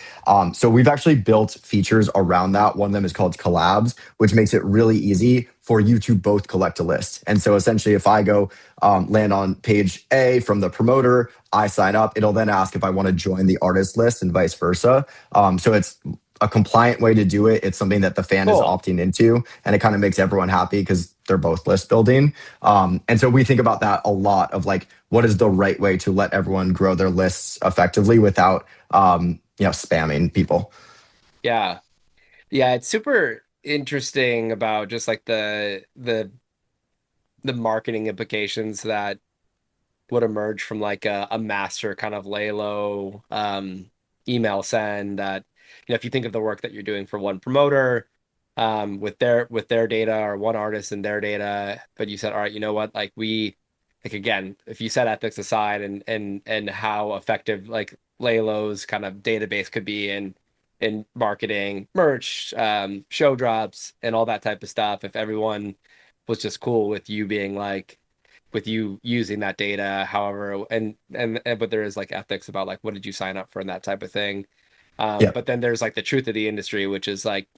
So we've actually built features around that. One of them is called Collabs, which makes it really easy for you to both collect a list. And so essentially, if I go land on page A from the promoter, I sign up, it'll then ask if I want to join the artist list and vice versa. So it's a compliant way to do it. It's something that the fan is
Cool.
opting into, and it kind of makes everyone happy because they're both list building. And so we think about that a lot of like, what is the right way to let everyone grow their lists effectively without, spamming people.
Yeah. Yeah, it's super interesting about just like the marketing implications that would emerge from like a master kind of Laylo email send that, if you think of the work that you're doing for one promoter with their data, or one artist and their data, but you said, all right, you know what, like we, like again, if you set ethics aside and how effective like Laylo's kind of database could be in marketing, merch, show drops, and all that type of stuff, if everyone was just cool with you being like, with you using that data, however, and but there is like ethics about like what did you sign up for and that type of thing.
Yeah.
But then there's like the truth of the industry, which is like,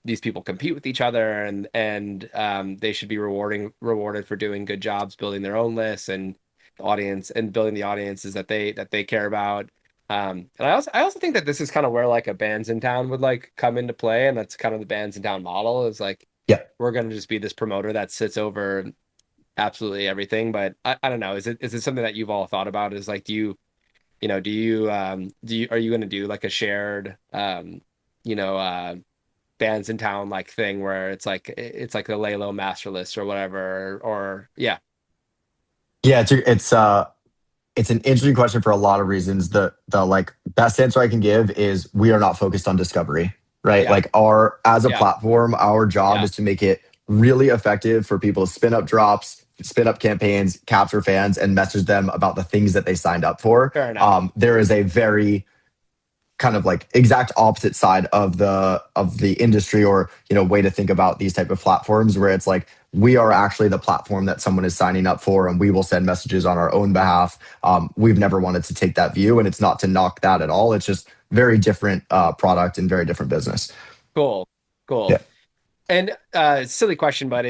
these people compete with each other, and they should be rewarded for doing good jobs building their own lists and audience and building the audiences that they care about. And I also think that this is kind of where like a bands in town would like come into play, and that's kind of the bands in town model is like
Yeah.
we're going to just be this promoter that sits over absolutely everything. But I don't know. Is it something that you've all thought about? Is like, are you going to do like a shared, you know, bands in town like thing where it's like the Laylo master list or whatever, or yeah,
Yeah. It's an interesting question for a lot of reasons. The like best answer I can give is we are not focused on discovery, right?
yeah,
Like our as a
yeah,
platform, our job
yeah.
is to make it really effective for people to spin up drops, spin up campaigns, capture fans, and message them about the things that they signed up for.
Fair enough.
There is a very kind of like exact opposite side of the industry, or way to think about these type of platforms, where it's like we are actually the platform that someone is signing up for, and we will send messages on our own behalf. We've never wanted to take that view, and it's not to knock that at all. It's just very different product and very different business.
Cool,
Yeah.
cool. And silly question, but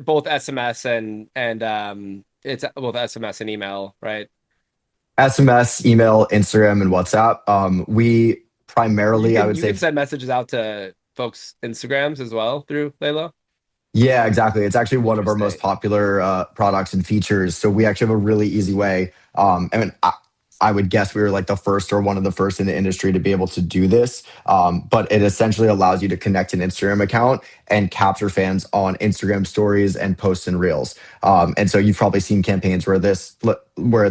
both SMS and it's both SMS and email, right?
SMS, email, Instagram, and WhatsApp. We
You
primarily, I
can
would
you can
say,
send messages out to folks' Instagrams as well through Laylo.
yeah, exactly. It's actually one of our most
Interesting.
popular products and features. So we actually have a really easy way. I would guess we were like the first or one of the first in the industry to be able to do this. But it essentially allows you to connect an Instagram account and capture fans on Instagram stories and posts and reels. And so you've probably seen campaigns where it's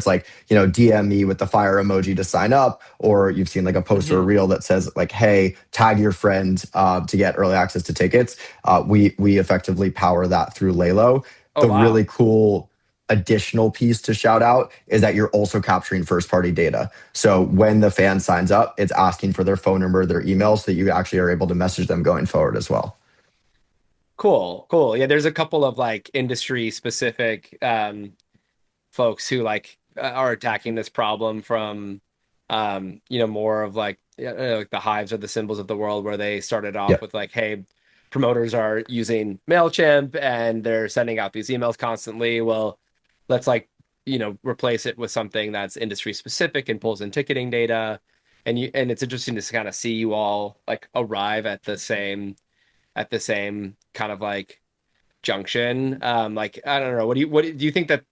like, DM me with the fire emoji to sign up, or you've seen like a post or a
Hmm.
reel that says like, hey, tag your friend to get early access to tickets. We effectively power that through Laylo.
Oh
The
wow.
really cool additional piece to shout out is that you're also capturing first party data. So when the fan signs up, it's asking for their phone number, their email, so that you actually are able to message them going forward as well.
Cool, cool. Yeah, there's a couple of like industry specific folks who like are attacking this problem from more of like, like the Hives or the Symbols of the world, where they started
Yeah.
off with like, hey, promoters are using MailChimp and they're sending out these emails constantly. Well, let's like, replace it with something that's industry specific and pulls in ticketing data. And it's interesting to kind of see you all like arrive at the same kind of like junction. Like I don't know, what do you think that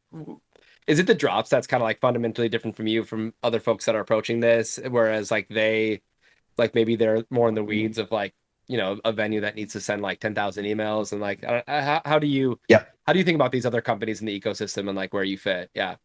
is it the drops that's kind of like fundamentally different from you from other folks that are approaching this, whereas like they like maybe they're more in the weeds of like, a venue that needs to send like 10,000 emails, and like
Yeah.
how do you think about these other companies in the ecosystem and like where you fit? Yeah.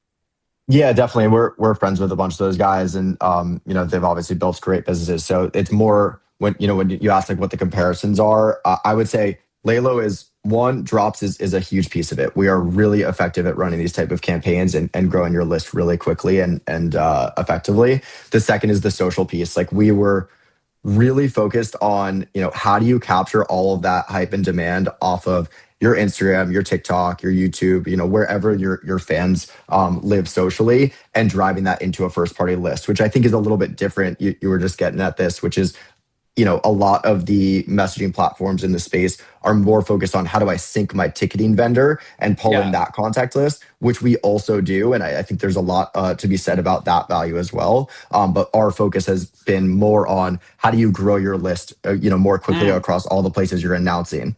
Yeah, definitely. We're friends with a bunch of those guys, and they've obviously built great businesses. So it's more when you ask like what the comparisons are. I would say Laylo is one. Drops is a huge piece of it. We are really effective at running these type of campaigns and growing your list really quickly and effectively. The second is the social piece. Like we were really focused on, how do you capture all of that hype and demand off of your Instagram, your TikTok, your YouTube, wherever your fans live socially, and driving that into a first party list, which I think is a little bit different. You were just getting at this, which is, a lot of the messaging platforms in the space are more focused on how do I sync my ticketing vendor and pull in
Yeah.
that contact list, which we also do. And I think there's a lot to be said about that value as well. But our focus has been more on how do you grow your list, more quickly
Mm.
across all the places you're announcing.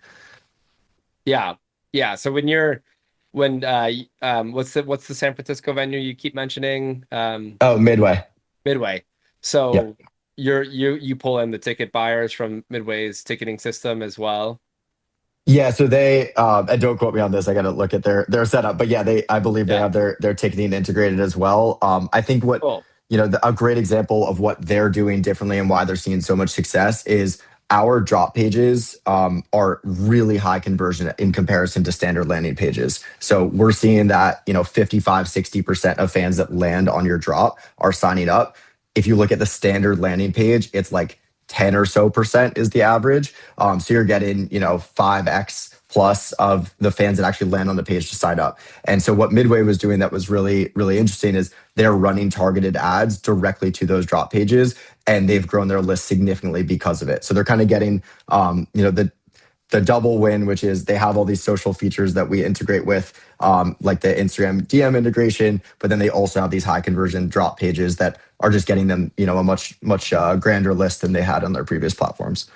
Yeah. Yeah. So what's the San Francisco venue you keep mentioning?
Oh, Midway.
Midway.
Yeah.
So you pull in the ticket buyers from Midway's ticketing system as well.
Yeah, so they and don't quote me on this. I got to look at their setup, but yeah, I believe they
Yeah.
have their ticketing integrated as well. I think what
Cool.
a great example of what they're doing differently and why they're seeing so much success is our drop pages are really high conversion in comparison to standard landing pages. So we're seeing that 55-60% of fans that land on your drop are signing up. If you look at the standard landing page, it's like 10 or so percent is the average. So you're getting, 5x plus of the fans that actually land on the page to sign up. And so what Midway was doing that was really, really interesting is they're running targeted ads directly to those drop pages, and they've grown their list significantly because of it. So they're kind of getting, the double win, which is they have all these social features that we integrate with, like the Instagram DM integration, but then they also have these high conversion drop pages that are just getting them, a much grander list than they had on their previous platforms.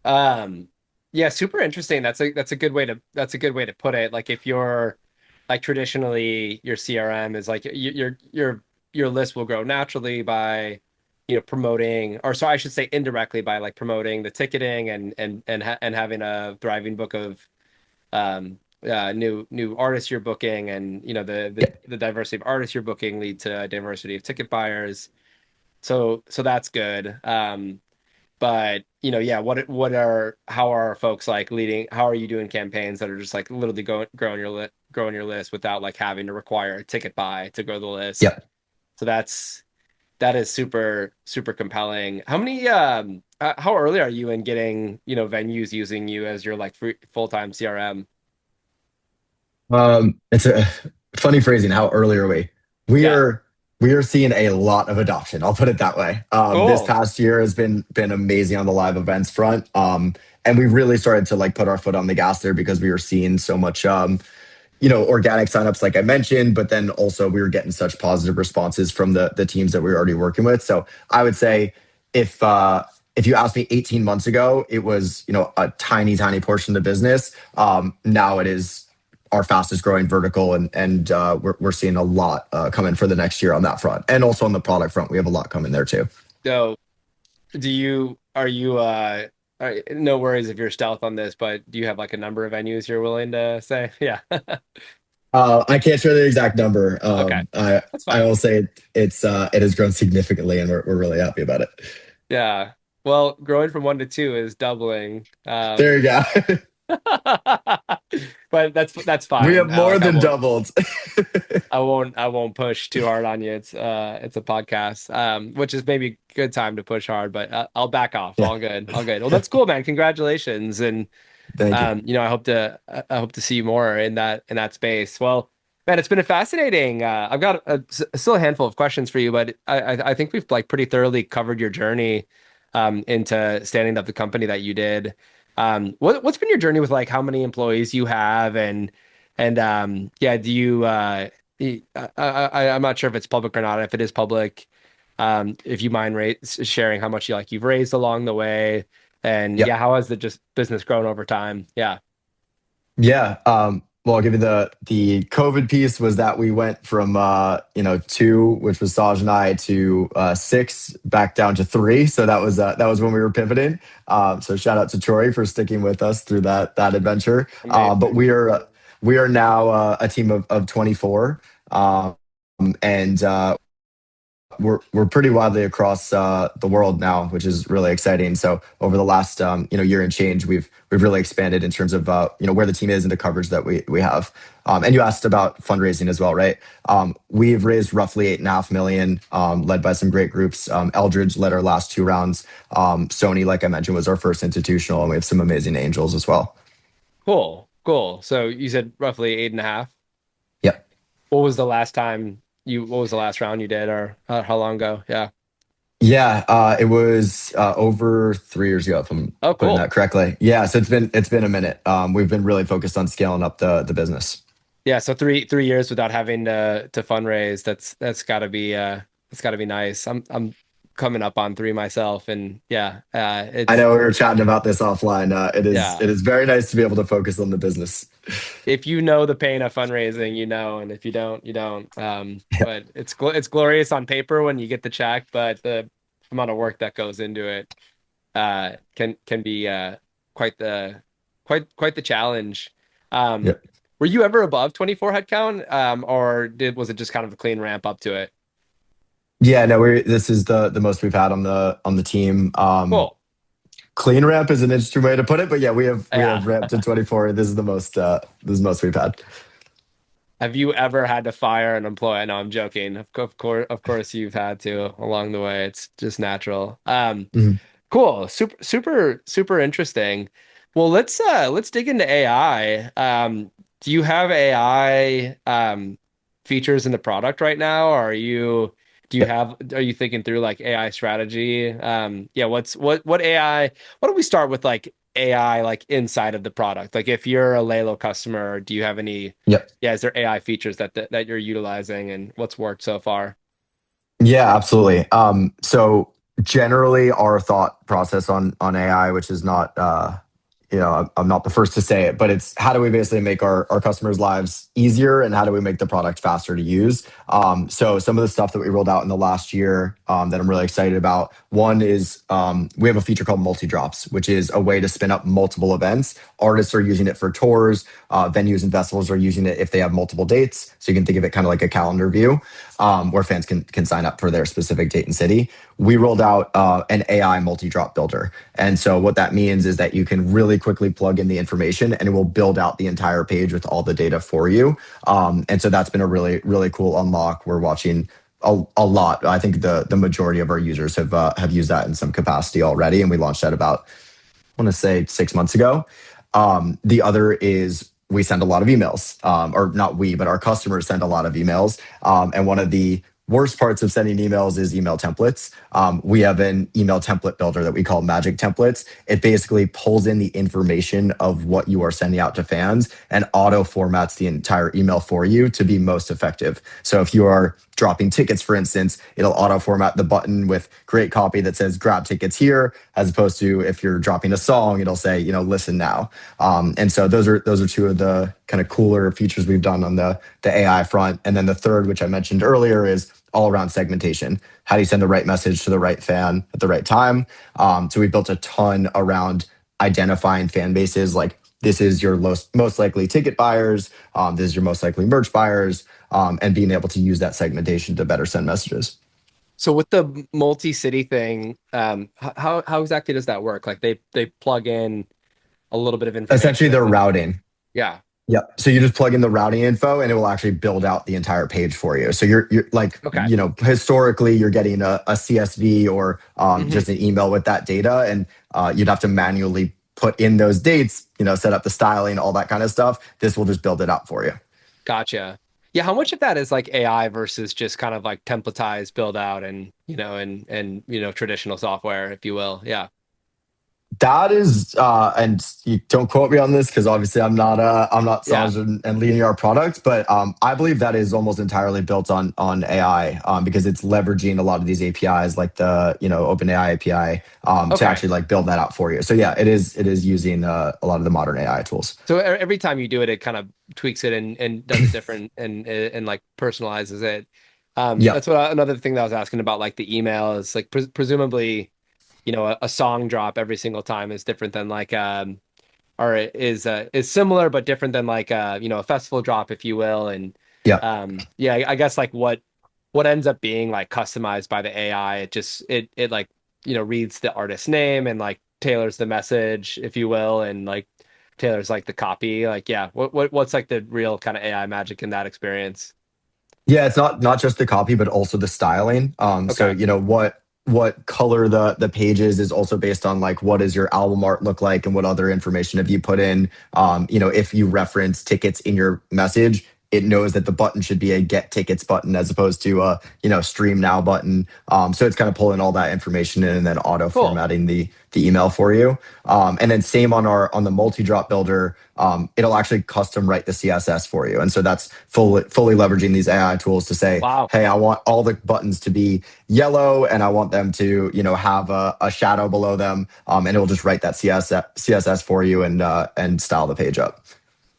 Um, yeah, super interesting. That's a good way to put it. Like if you're like traditionally your CRM is like your list will grow naturally by promoting, or so I should say indirectly by like promoting the ticketing and having a thriving book of new artists you're booking, and the diversity of artists you're booking lead to a diversity of ticket buyers. So that's good. But yeah, how are folks like leading? How are you doing campaigns that are just like literally growing your list without like having to require a ticket buy to grow the list?
Yep.
So that is super super compelling. How early are you in getting venues using you as your like full-time CRM?
It's a funny phrasing. How early are we? We
Yeah,
are we are seeing a lot of adoption. I'll put it that way. This
cool.
past year has been amazing on the live events front. And we really started to like put our foot on the gas there because we were seeing so much organic signups, like I mentioned, but then also we were getting such positive responses from the teams that we were already working with. So I would say if you asked me 18 months ago, it was a tiny, tiny portion of the business. Now it is our fastest growing vertical, and we're seeing a lot coming for the next year on that front, and also on the product front, we have a lot coming there too.
So do you are you no worries if you're stealth on this, but do you have like a number of venues you're willing to say? Yeah.
I can't share the exact number.
Okay. That's
I
fine.
will say it has grown significantly, and we're really happy about it.
Yeah. Well, growing from one to two is doubling.
There you go.
But that's
We
fine,
have more
Alec.
than doubled.
I won't push too hard on you. It's a podcast, which is maybe a good time to push hard, but I'll back off.
Yeah,
All good. All good. Well, that's cool, man. Congratulations. And
thank you.
I hope to see more in that space. Well, man, it's been a fascinating. I've got still a handful of questions for you, but I think we've like pretty thoroughly covered your journey into standing up the company that you did. What's been your journey with like how many employees you have, and yeah, do you I'm not sure if it's public or not. If it is public, if you mind sharing how much you've raised along the way, and
Yep.
yeah, how has the just business grown over time? Yeah.
Yeah. Well, I'll give you the COVID piece was that we went from two, which was Saj and I, to six, back down to three. So that was when we were pivoting. So shout out to Troy for sticking with us through that adventure. But
Amazing.
we are now a team of 24. And we're pretty widely across the world now, which is really exciting. So over the last year and change, we've really expanded in terms of where the team is and the coverage that we have. And you asked about fundraising as well, right? We've raised roughly 8.5 million, led by some great groups. Eldridge led our last two rounds. Sony, like I mentioned, was our first institutional, and we have some amazing angels as well.
Cool, cool. So you said roughly 8.5.
Yep.
What was the last round you did, or how long ago? Yeah.
Yeah, it was over 3 years ago, if I'm
Oh,
putting that
cool.
correctly. Yeah, so it's been a minute. We've been really focused on scaling up the business.
Yeah, so three years without having to fundraise. That's gotta be nice. I'm coming up on 3 myself, and yeah,
I
it's
know we were chatting about this offline. It is
yeah.
it is very nice to be able to focus on the business.
If you know the pain of fundraising, you know, and if you don't, you don't. But it's glorious on paper when you get the check, but the amount of work that goes into it can be quite the quite the challenge. Um,
Yep.
were you ever above 24 headcount, or was it just kind of a clean ramp up to it?
Yeah, no, this is the most we've had on the team.
Cool.
Clean ramp is an interesting way to put it, but yeah, we have
Yeah.
ramped to 24. This is the most we've had.
Have you ever had to fire an employee? No, I'm joking. Of course, you've had to along the way. It's just natural.
Mhm.
Cool. Super, super, super interesting. Well, let's dig into AI. Do you have AI features in the product right now? Or are you thinking through like AI strategy? Yeah, what AI? Why don't we start with like AI like inside of the product? Like if you're a Laylo customer, do you have any,
Yep.
yeah, is there AI features that you're utilizing and what's worked so far?
Yeah, absolutely. So generally, our thought process on AI, which is not, I'm not the first to say it, but it's how do we basically make our customers' lives easier, and how do we make the product faster to use? So some of the stuff that we rolled out in the last year that I'm really excited about. One is we have a feature called multi drops, which is a way to spin up multiple events. Artists are using it for tours. Venues and festivals are using it if they have multiple dates. So you can think of it kind of like a calendar view, where fans can sign up for their specific date and city. We rolled out an AI multi-drop builder. And so what that means is that you can really quickly plug in the information, and it will build out the entire page with all the data for you. And so that's been a really, really cool unlock. We're watching a lot. I think the majority of our users have used that in some capacity already. And we launched that about, I want to say, 6 months ago. The other is we send a lot of emails, or not we, but our customers send a lot of emails. And one of the worst parts of sending emails is email templates. We have an email template builder that we call Magic Templates. It basically pulls in the information of what you are sending out to fans and auto formats the entire email for you to be most effective. So if you are dropping tickets, for instance, it'll auto format the button with great copy that says grab tickets here, as opposed to if you're dropping a song, it'll say, listen now. And so those are two of the kind of cooler features we've done on the AI front. And then the third, which I mentioned earlier, is all around segmentation. How do you send the right message to the right fan at the right time? So we built a ton around identifying fan bases, like this is your most likely ticket buyers, this is your most likely merch buyers, and being able to use that segmentation to better send messages.
So with the multi-city thing, how exactly does that work? Like they plug in a little bit of
Essentially,
information
they're
and
routing.
yeah.
Yep. So you just plug in the routing info, and it will actually build out the entire page for you. So you're like,
Okay.
historically you're getting a CSV or
Hmm.
just an email with that data, and you'd have to manually put in those dates, set up the styling, all that kind of stuff. This will just build it out for you.
Gotcha. Yeah, how much of that is like AI versus just kind of like templatized build out and traditional software, if you will. Yeah.
That is, and you don't quote me on this because obviously I'm not
Yeah.
Saj and leading our product, but I believe that is almost entirely built on AI, because it's leveraging a lot of these APIs like the OpenAI API, to
Okay.
actually like build that out for you. So yeah, it is using a lot of the modern AI tools.
So every time you do it, it kind of tweaks it and does it different and like personalizes it.
Yeah,
That's another thing that I was asking about, like the email is like presumably, a song drop every single time is different than like or is similar but different than like a festival drop, if you will. And
yeah.
yeah, I guess like what. what ends up being like customized by the AI, it like, reads the artist's name and like tailors the message, if you will, and like tailors like the copy. Like, yeah, what's like the real kind of AI magic in that experience?
Yeah, it's not just the copy, but also the styling. So
Okay,
what color the pages is also based on like what does your album art look like and what other information have you put in. If you reference tickets in your message, it knows that the button should be a get tickets button as opposed to a stream now button. So it's kind of pulling all that information in and then auto
cool.
formatting the email for you. And then same on the multi drop builder, it'll actually custom write the CSS for you. And so that's fully leveraging these AI tools to say,
Wow.
hey, I want all the buttons to be yellow and I want them to, have a shadow below them. And it will just write that CSS for you and style the page up.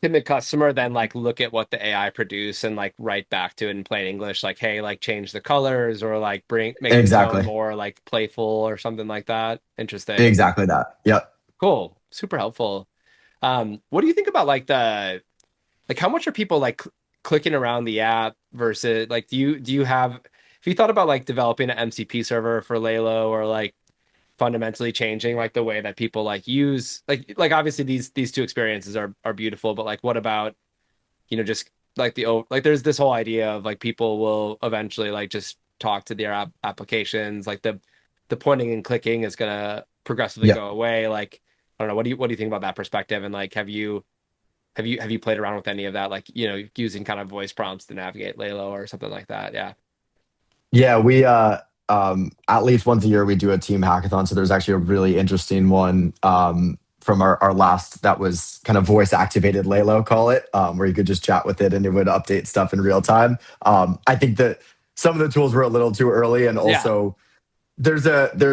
Can the customer then like look at what the AI produce and like write back to it in plain English, like, hey, like change the colors or like make the tone
Exactly.
more like playful or something like that? Interesting.
Exactly that. Yep.
Cool. Super helpful. What do you think about like like how much are people like clicking around the app versus like do you have you thought about like developing an MCP server for Laylo or like fundamentally changing like the way that people like use like obviously these two experiences are beautiful, but like what about just like like there's this whole idea of like people will eventually like just talk to their applications, like the pointing and clicking is gonna progressively
Yep.
go away. Like I don't know, what do you think about that perspective, and like have you played around with any of that, like using kind of voice prompts to navigate Laylo or something like that? Yeah.
Yeah, we at least once a year we do a team hackathon. So there's actually a really interesting one from our last that was kind of voice activated Laylo, call it, where you could just chat with it and it would update stuff in real time. I think that some of the tools were a little too early, and
Yeah.
also there's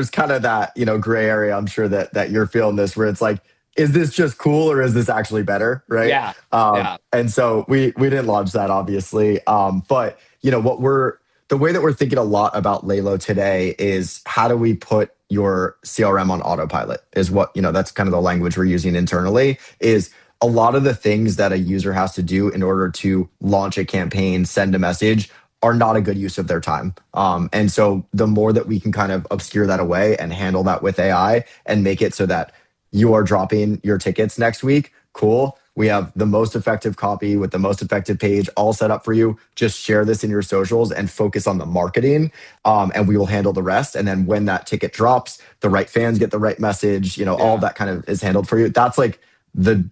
kind of that gray area. I'm sure that you're feeling this, where it's like, is this just cool or is this actually better, right?
Yeah. Yeah.
And so we didn't launch that, obviously, but what we're the way that we're thinking a lot about Laylo today is how do we put your CRM on autopilot, is what that's kind of the language we're using internally. Is a lot of the things that a user has to do in order to launch a campaign, send a message, are not a good use of their time. And so the more that we can kind of obscure that away and handle that with AI and make it so that you are dropping your tickets next week, cool. We have the most effective copy with the most effective page all set up for you. Just share this in your socials and focus on the marketing, and we will handle the rest. And then when that ticket drops, the right fans get the right message. All of
Yeah.
that kind of is handled for you. That's like the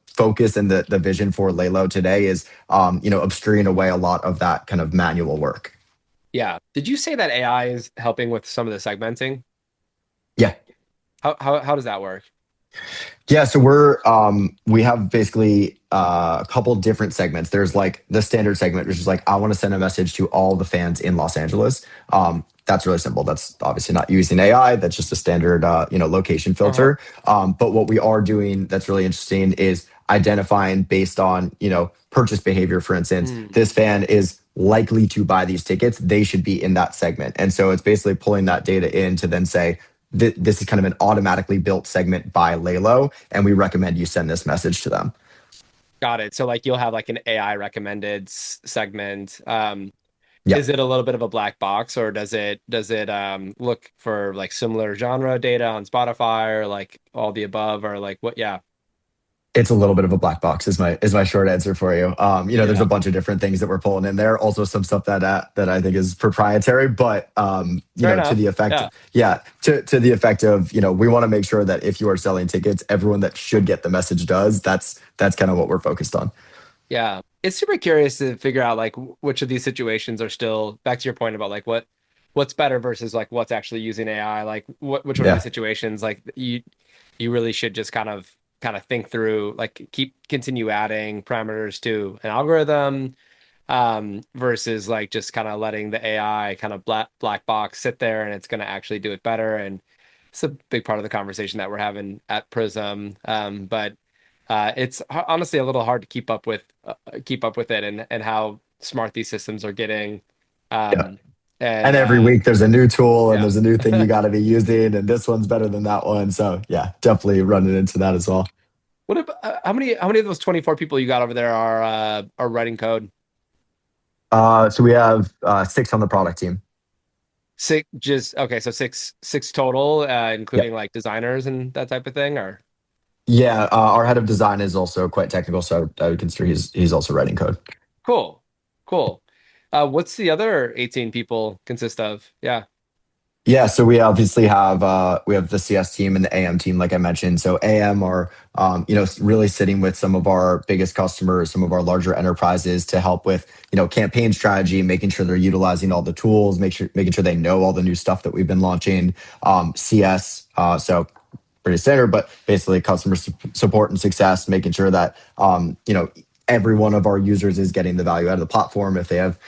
focus and the vision for Laylo today is obscuring away a lot of that kind of manual work.
Yeah. Did you say that AI is helping with some of the segmenting?
Yeah.
How does that work?
Yeah, so we have basically a couple different segments. There's like the standard segment, which is like, I want to send a message to all the fans in Los Angeles. That's really simple. That's obviously not using AI. That's just a standard location
Uh-huh.
filter. But what we are doing that's really interesting is identifying based on purchase behavior. For instance,
Mm.
this fan is likely to buy these tickets. They should be in that segment, and so it's basically pulling that data in to then say, this is kind of an automatically built segment by Laylo, and we recommend you send this message to them.
Got it. So like you'll have like an AI recommended segment.
Yeah,
Is it a little bit of a black box, or does it look for like similar genre data on Spotify or like all the above or like what? Yeah.
it's a little bit of a black box is my short answer for you. There's a
Yeah.
bunch of different things that we're pulling in there. Also, some stuff that I think is proprietary, but
Fair
to
enough.
the effect,
Yeah.
yeah, to the effect of we want to make sure that if you are selling tickets, everyone that should get the message does. That's kind of what we're focused on.
Yeah. It's super curious to figure out like which of these situations are still back to your point about like what's better versus like what's actually using AI. Like which one of these
Yeah,
situations like you really should just kind of think through like continue adding parameters to an algorithm versus like just kind of letting the AI kind of black box sit there and it's going to actually do it better. And it's a big part of the conversation that we're having at Prism. But it's honestly a little hard to keep up with it and how smart these systems are getting.
yeah.
Um, and
And every week there's a new tool and
yeah.
there's a new thing you got to be using, and this one's better than that one. So yeah, definitely running into that as well.
How many of those 24 people you got over there are writing code?
So we have six on the product team.
Six, just okay. So six total, including
Yep.
like designers and that type of thing, or
Yeah, our head of design is also quite technical, so I would consider he's also writing code.
cool, cool. What's the other 18 people consist of? Yeah,
Yeah, so we obviously have we have the CS team and the AM team, like I mentioned. So AM are really sitting with some of our biggest customers, some of our larger enterprises to help with campaign strategy, making sure they're utilizing all the tools, making sure they know all the new stuff that we've been launching. CS, so pretty standard, but basically customer support and success, making sure that every one of our users is getting the value out of the platform. If they have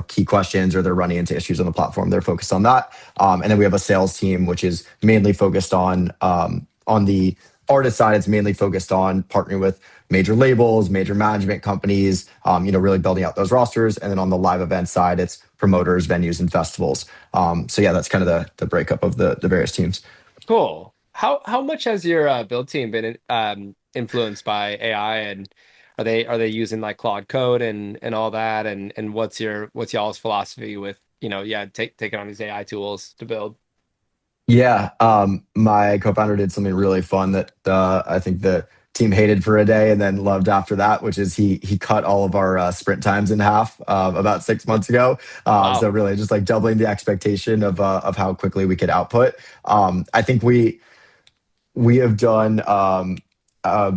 key questions or they're running into issues on the platform, they're focused on that. And then we have a sales team which is mainly focused on the artist side. It's mainly focused on partnering with major labels, major management companies, really building out those rosters. And then on the live event side, it's promoters, venues, and festivals. So yeah, that's kind of the breakup of the various teams.
cool. How much has your build team been influenced by AI, and are they using like Claude Code and all that, and what's y'all's philosophy with yeah, taking on these AI tools to build?
Yeah, my co-founder did something really fun that I think the team hated for a day and then loved after that, which is he cut all of our sprint times in half about 6 months ago. So
Wow.
really, just like doubling the expectation of how quickly we could output. I think we have done uh,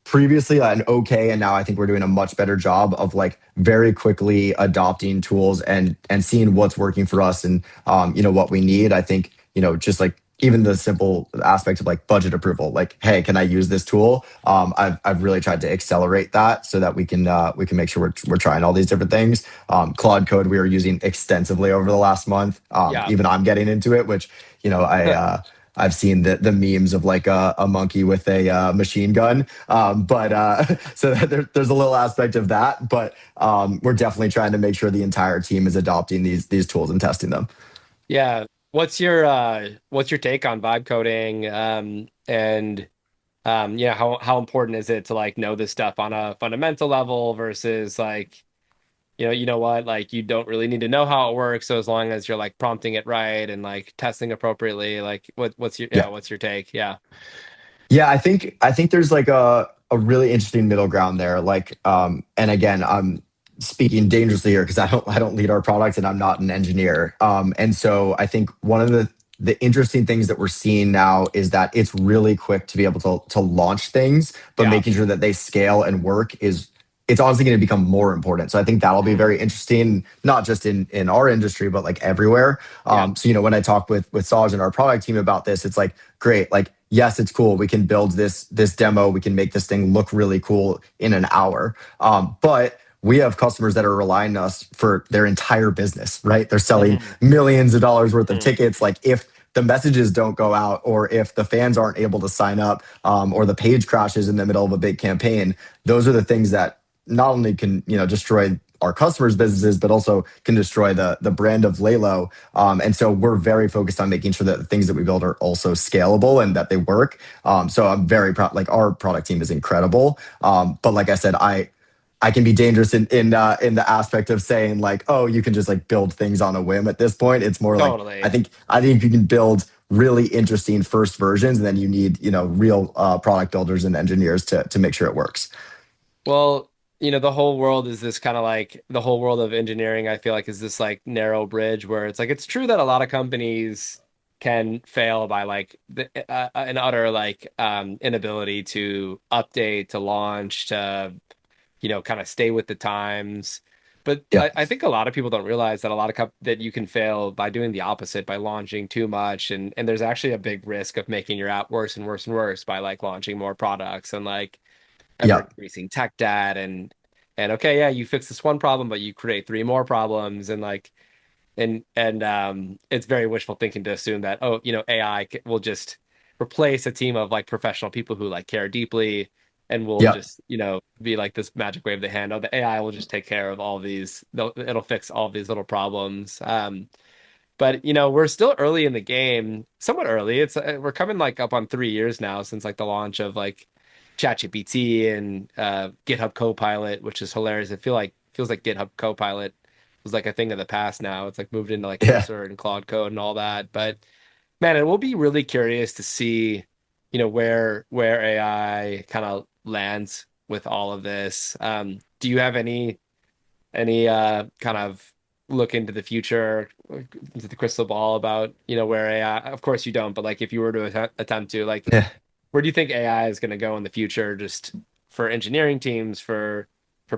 previously an okay, and now I think we're doing a much better job of like very quickly adopting tools and seeing what's working for us and what we need. I think just like even the simple aspects of like budget approval, like hey, can I use this tool? I've really tried to accelerate that so that we can make sure we're trying all these different things. Claude Code we are using extensively over the last month.
Yeah.
Even I'm getting into it, which I've seen the memes of like a monkey with a machine gun. But so there's a little aspect of that. But we're definitely trying to make sure the entire team is adopting these tools and testing them.
Yeah. What's your take on vibe coding? And yeah, how important is it to like know this stuff on a fundamental level versus like, you know what, like you don't really need to know how it works, so as long as you're like prompting it right and like testing appropriately, like what's your
Yeah.
what's your take? Yeah.
Yeah, I think there's like a really interesting middle ground there. Like, and again, I'm speaking dangerously here because I don't lead our product and I'm not an engineer. And so I think one of the interesting things that we're seeing now is that it's really quick to be able to launch things, but
Yeah.
making sure that they scale and work is it's honestly going to become more important. So I think that'll be
Mhm.
very interesting, not just in our industry, but like everywhere.
Yeah.
So when I talk with Saj and our product team about this, it's like great, like yes, it's cool. We can build this demo. We can make this thing look really cool in an hour. But we have customers that are relying on us for their entire business, right? They're selling
Mhm.
millions of dollars worth of
Mhm.
tickets. Like if the messages don't go out, or if the fans aren't able to sign up, or the page crashes in the middle of a big campaign, those are the things that not only can destroy our customers' businesses, but also can destroy the brand of Laylo. And so we're very focused on making sure that the things that we build are also scalable and that they work. So I'm very proud. Like our product team is incredible. But like I said, I can be dangerous in the aspect of saying like, oh, you can just like build things on a whim. At this point, it's more like I
Totally.
think I think you can build really interesting first versions, and then you need real product builders and engineers to make sure it works.
Well, the whole world is this kind of like the whole world of engineering, I feel like is this like narrow bridge where it's like it's true that a lot of companies can fail by like an utter like inability to update, to launch, to kind of stay with the times. But
Yeah,
I think a lot of people don't realize that a lot of that you can fail by doing the opposite, by launching too much, and there's actually a big risk of making your app worse and worse and worse by like launching more products and like ever
yeah,
increasing tech debt and okay, yeah, you fix this one problem, but you create three more problems and like and it's very wishful thinking to assume that oh, AI will just replace a team of like professional people who like care deeply and will
yeah,
just be like this magic wave of the hand. Oh, the AI will just take care of all these. It'll fix all these little problems. But we're still early in the game, somewhat early. It's we're coming like up on 3 years now since like the launch of like ChatGPT and GitHub Copilot, which is hilarious. It feels like GitHub Copilot was like a thing of the past now. It's like moved into like
Yeah.
Cursor and Claude Code and all that. But man, it will be really curious to see, where AI kind of lands with all of this. Do you have any kind of look into the future, into the crystal ball about, where AI, of course you don't, but like if you were to attempt to, like,
Yeah.
where do you think AI is going to go in the future, just for engineering teams, for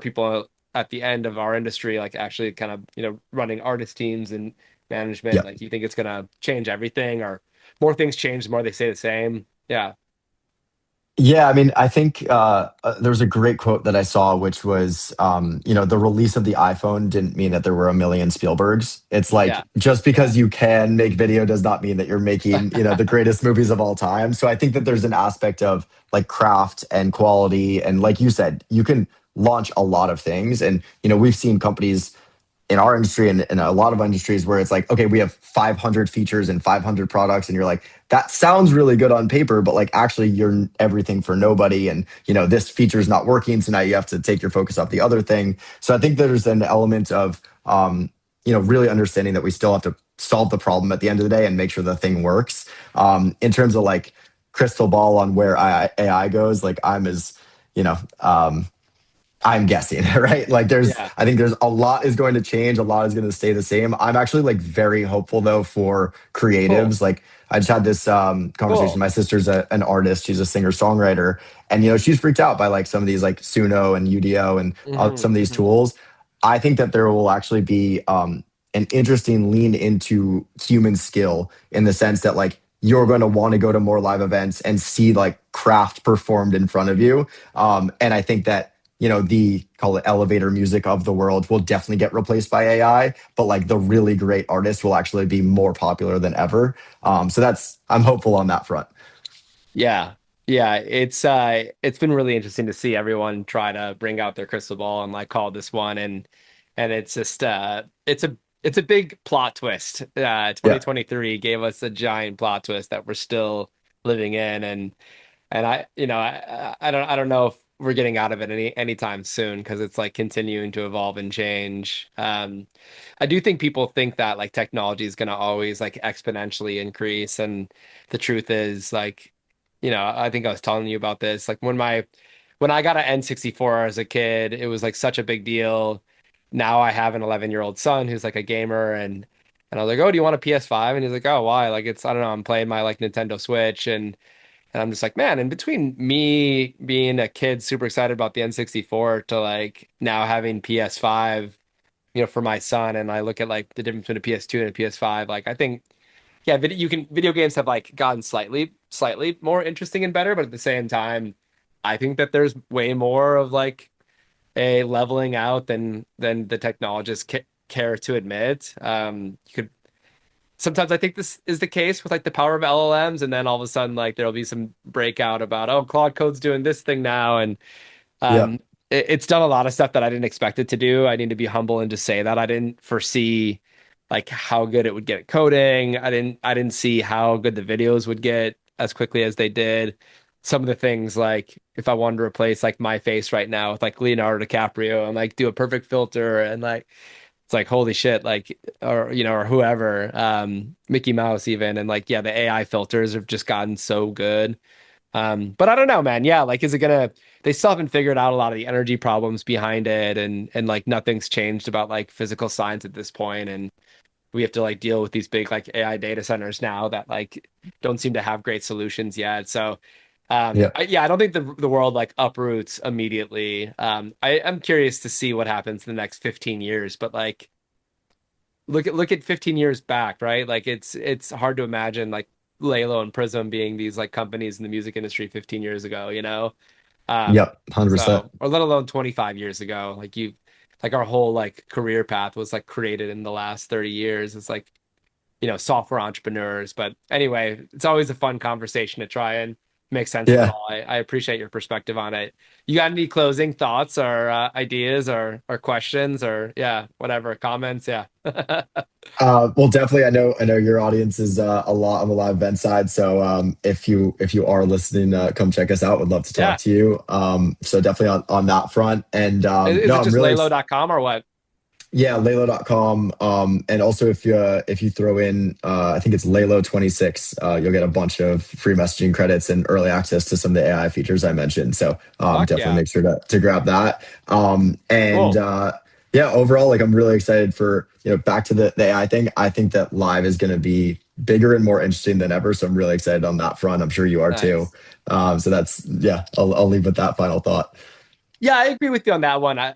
people at the end of our industry, like actually kind of, running artist teams and management?
Yeah.
Like, do you think it's going to change everything, or more things change, the more they stay the same? Yeah.
Yeah, I mean, I think there was a great quote that I saw, which was, the release of the iPhone didn't mean that there were a million Spielbergs. It's
Yeah.
like just
Yeah.
because you can make video does not mean that you're making, the greatest movies of all time. So I think that there's an aspect of like craft and quality, and like you said, you can launch a lot of things, and we've seen companies in our industry and in a lot of industries where it's like, okay, we have 500 features and 500 products, and you're like, that sounds really good on paper, but like actually you're everything for nobody, and this feature is not working, so now you have to take your focus off the other thing. So I think there's an element of really understanding that we still have to solve the problem at the end of the day and make sure the thing works. In terms of like crystal ball on where AI goes, like you know um, I'm guessing, right? Like
Yeah.
I think there's a lot is going to change, a lot is going to stay the same. I'm actually like very hopeful though for
Cool.
creatives. Like I just had this conversation.
Cool.
My sister's an artist, she's a singer songwriter, and she's freaked out by like some of these like Suno and UDO and
Hmm.
some of these
Hmm.
tools. I think that there will actually be an interesting lean into human skill in the sense that like you're going to want to go to more live events and see like craft performed in front of you. And I think that the call it elevator music of the world will definitely get replaced by AI, but like the really great artists will actually be more popular than ever. So I'm hopeful on that front.
Yeah. Yeah, it's been really interesting to see everyone try to bring out their crystal ball and like call this one, and it's just it's a big plot twist.
Yeah.
2023 gave us a giant plot twist that we're still living in, and I don't know if we're getting out of it anytime soon, because it's like continuing to evolve and change. I do think people think that like technology is going to always like exponentially increase, and the truth is like, I think I was telling you about this. Like when I got an N64 as a kid, it was like such a big deal. Now I have an 11-year-old son who's like a gamer, and I was like, "Oh, do you want a PS5?" And he's like, "Oh, why?" Like I don't know, I'm playing my like Nintendo Switch, and I'm just like, man, in between me being a kid super excited about the N64 to like now having PS5, for my son, and I look at like the difference between a PS2 and a PS5, like I think, yeah, video games have like gotten slightly more interesting and better, but at the same time, I think that there's way more of like a leveling out than the technologists care to admit. You could Sometimes I think this is the case with like the power of LLMs, and then all of a sudden like there'll be some breakout about, oh, Claude Code's doing this thing now, and
Yeah.
it's done a lot of stuff that I didn't expect it to do. I need to be humble and just say that I didn't foresee like how good it would get at coding. I didn't see how good the videos would get as quickly as they did. Some of the things, like if I wanted to replace like my face right now with like Leonardo DiCaprio and like do a perfect filter, and like it's like holy shit, like, or whoever, Mickey Mouse even, and like, yeah, the AI filters have just gotten so good. But I don't know, man. Yeah, like, is it gonna? They still haven't figured out a lot of the energy problems behind it, and like nothing's changed about like physical science at this point, and we have to like deal with these big like AI data centers now that like don't seem to have great solutions yet. So,
Yeah.
yeah, I don't think the world like uproots immediately. I'm curious to see what happens in the next 15 years, but like look at 15 years back, right? Like it's hard to imagine like Laylo and Prism being these like companies in the music industry 15 years ago, you know? Um,
Yep. 100%.
so, or let alone 25 years ago. Like our whole like career path was like created in the last 30 years. It's like, software entrepreneurs. But anyway, it's always a fun conversation to try and make sense of it
Yeah.
all. I appreciate your perspective on it. You got any closing thoughts or ideas or questions or yeah, whatever, comments? Yeah.
Well, definitely. I know your audience is a lot on the live event side. So if you are listening, come check us out. Would love to talk
Yeah.
to you. So definitely on that front. And
Is
no,
it
I'm
just
really
laylo.com or what?
Yeah, Laylo.com. And also if you throw in I think it's Laylo 26, you'll get a bunch of free messaging credits and early access to some of the AI features I mentioned. So
Fuck
definitely
yeah.
make sure to grab that. And
Cool.
yeah, overall, like I'm really excited for, back to the AI thing. I think that live is gonna be bigger and more interesting than ever. So I'm really excited on that front. I'm sure you are too.
Nice.
So that's yeah, I'll leave with that final thought.
Yeah, I agree with you on that one. Man,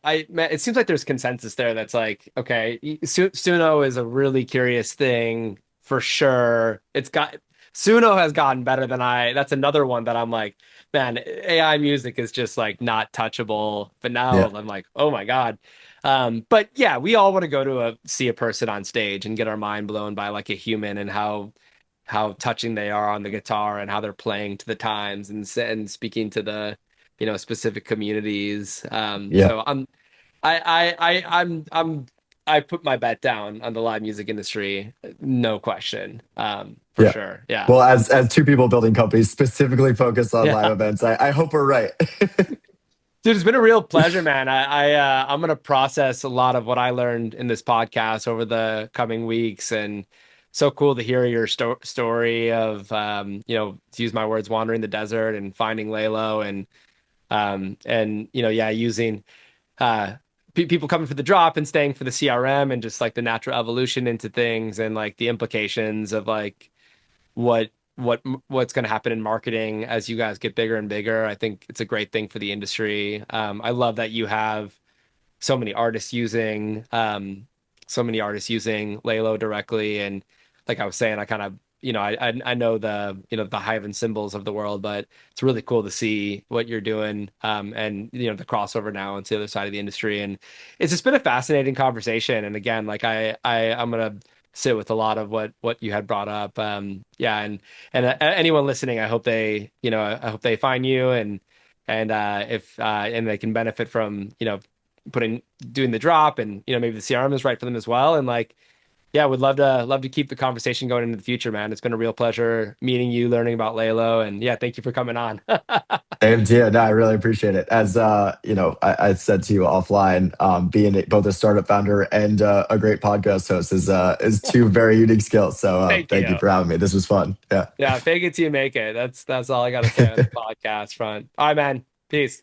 it seems like there's consensus there that's like, okay, Suno is a really curious thing for sure. Suno has gotten better than that's another one that I'm like, man, AI music is just like not touchable. But now
Yeah,
I'm like, oh my God. But yeah, we all want to go to see a person on stage and get our mind blown by like a human and how touching they are on the guitar and how they're playing to the times and speaking to the specific communities.
yeah,
So I put my bet down on the live music industry, no question, for
yeah.
sure. Yeah,
Well, as two people building companies specifically focused on live
yeah.
events, I hope we're right.
Dude, it's been a real pleasure, man. I'm gonna process a lot of what I learned in this podcast over the coming weeks, and so cool to hear your story of to use my words, wandering the desert and finding Laylo, and yeah, using people coming for the drop and staying for the CRM and just like the natural evolution into things and like the implications of like what what's going to happen in marketing as you guys get bigger and bigger. I think it's a great thing for the industry. I love that you have so many artists using Laylo directly, and like I was saying, I kind of I know the the Hive and symbols of the world, but it's really cool to see what you're doing, and the crossover now into the other side of the industry, and it's just been a fascinating conversation. And again, like I'm gonna sit with a lot of what you had brought up, yeah, and anyone listening, I hope they I hope they find you and if and they can benefit from putting doing the drop, and maybe the CRM is right for them as well, and like yeah, would love to keep the conversation going into the future, man. It's been a real pleasure meeting you, learning about Laylo, and yeah, thank you for coming on.
And yeah, no, I really appreciate it. As I said to you offline, being both a startup founder and a great podcast host is two very unique skills. So
Thank
thank you
you.
for having me. This was fun. Yeah.
Yeah, fake it till you make it. That's all I gotta say on the podcast front. All right, man. Peace.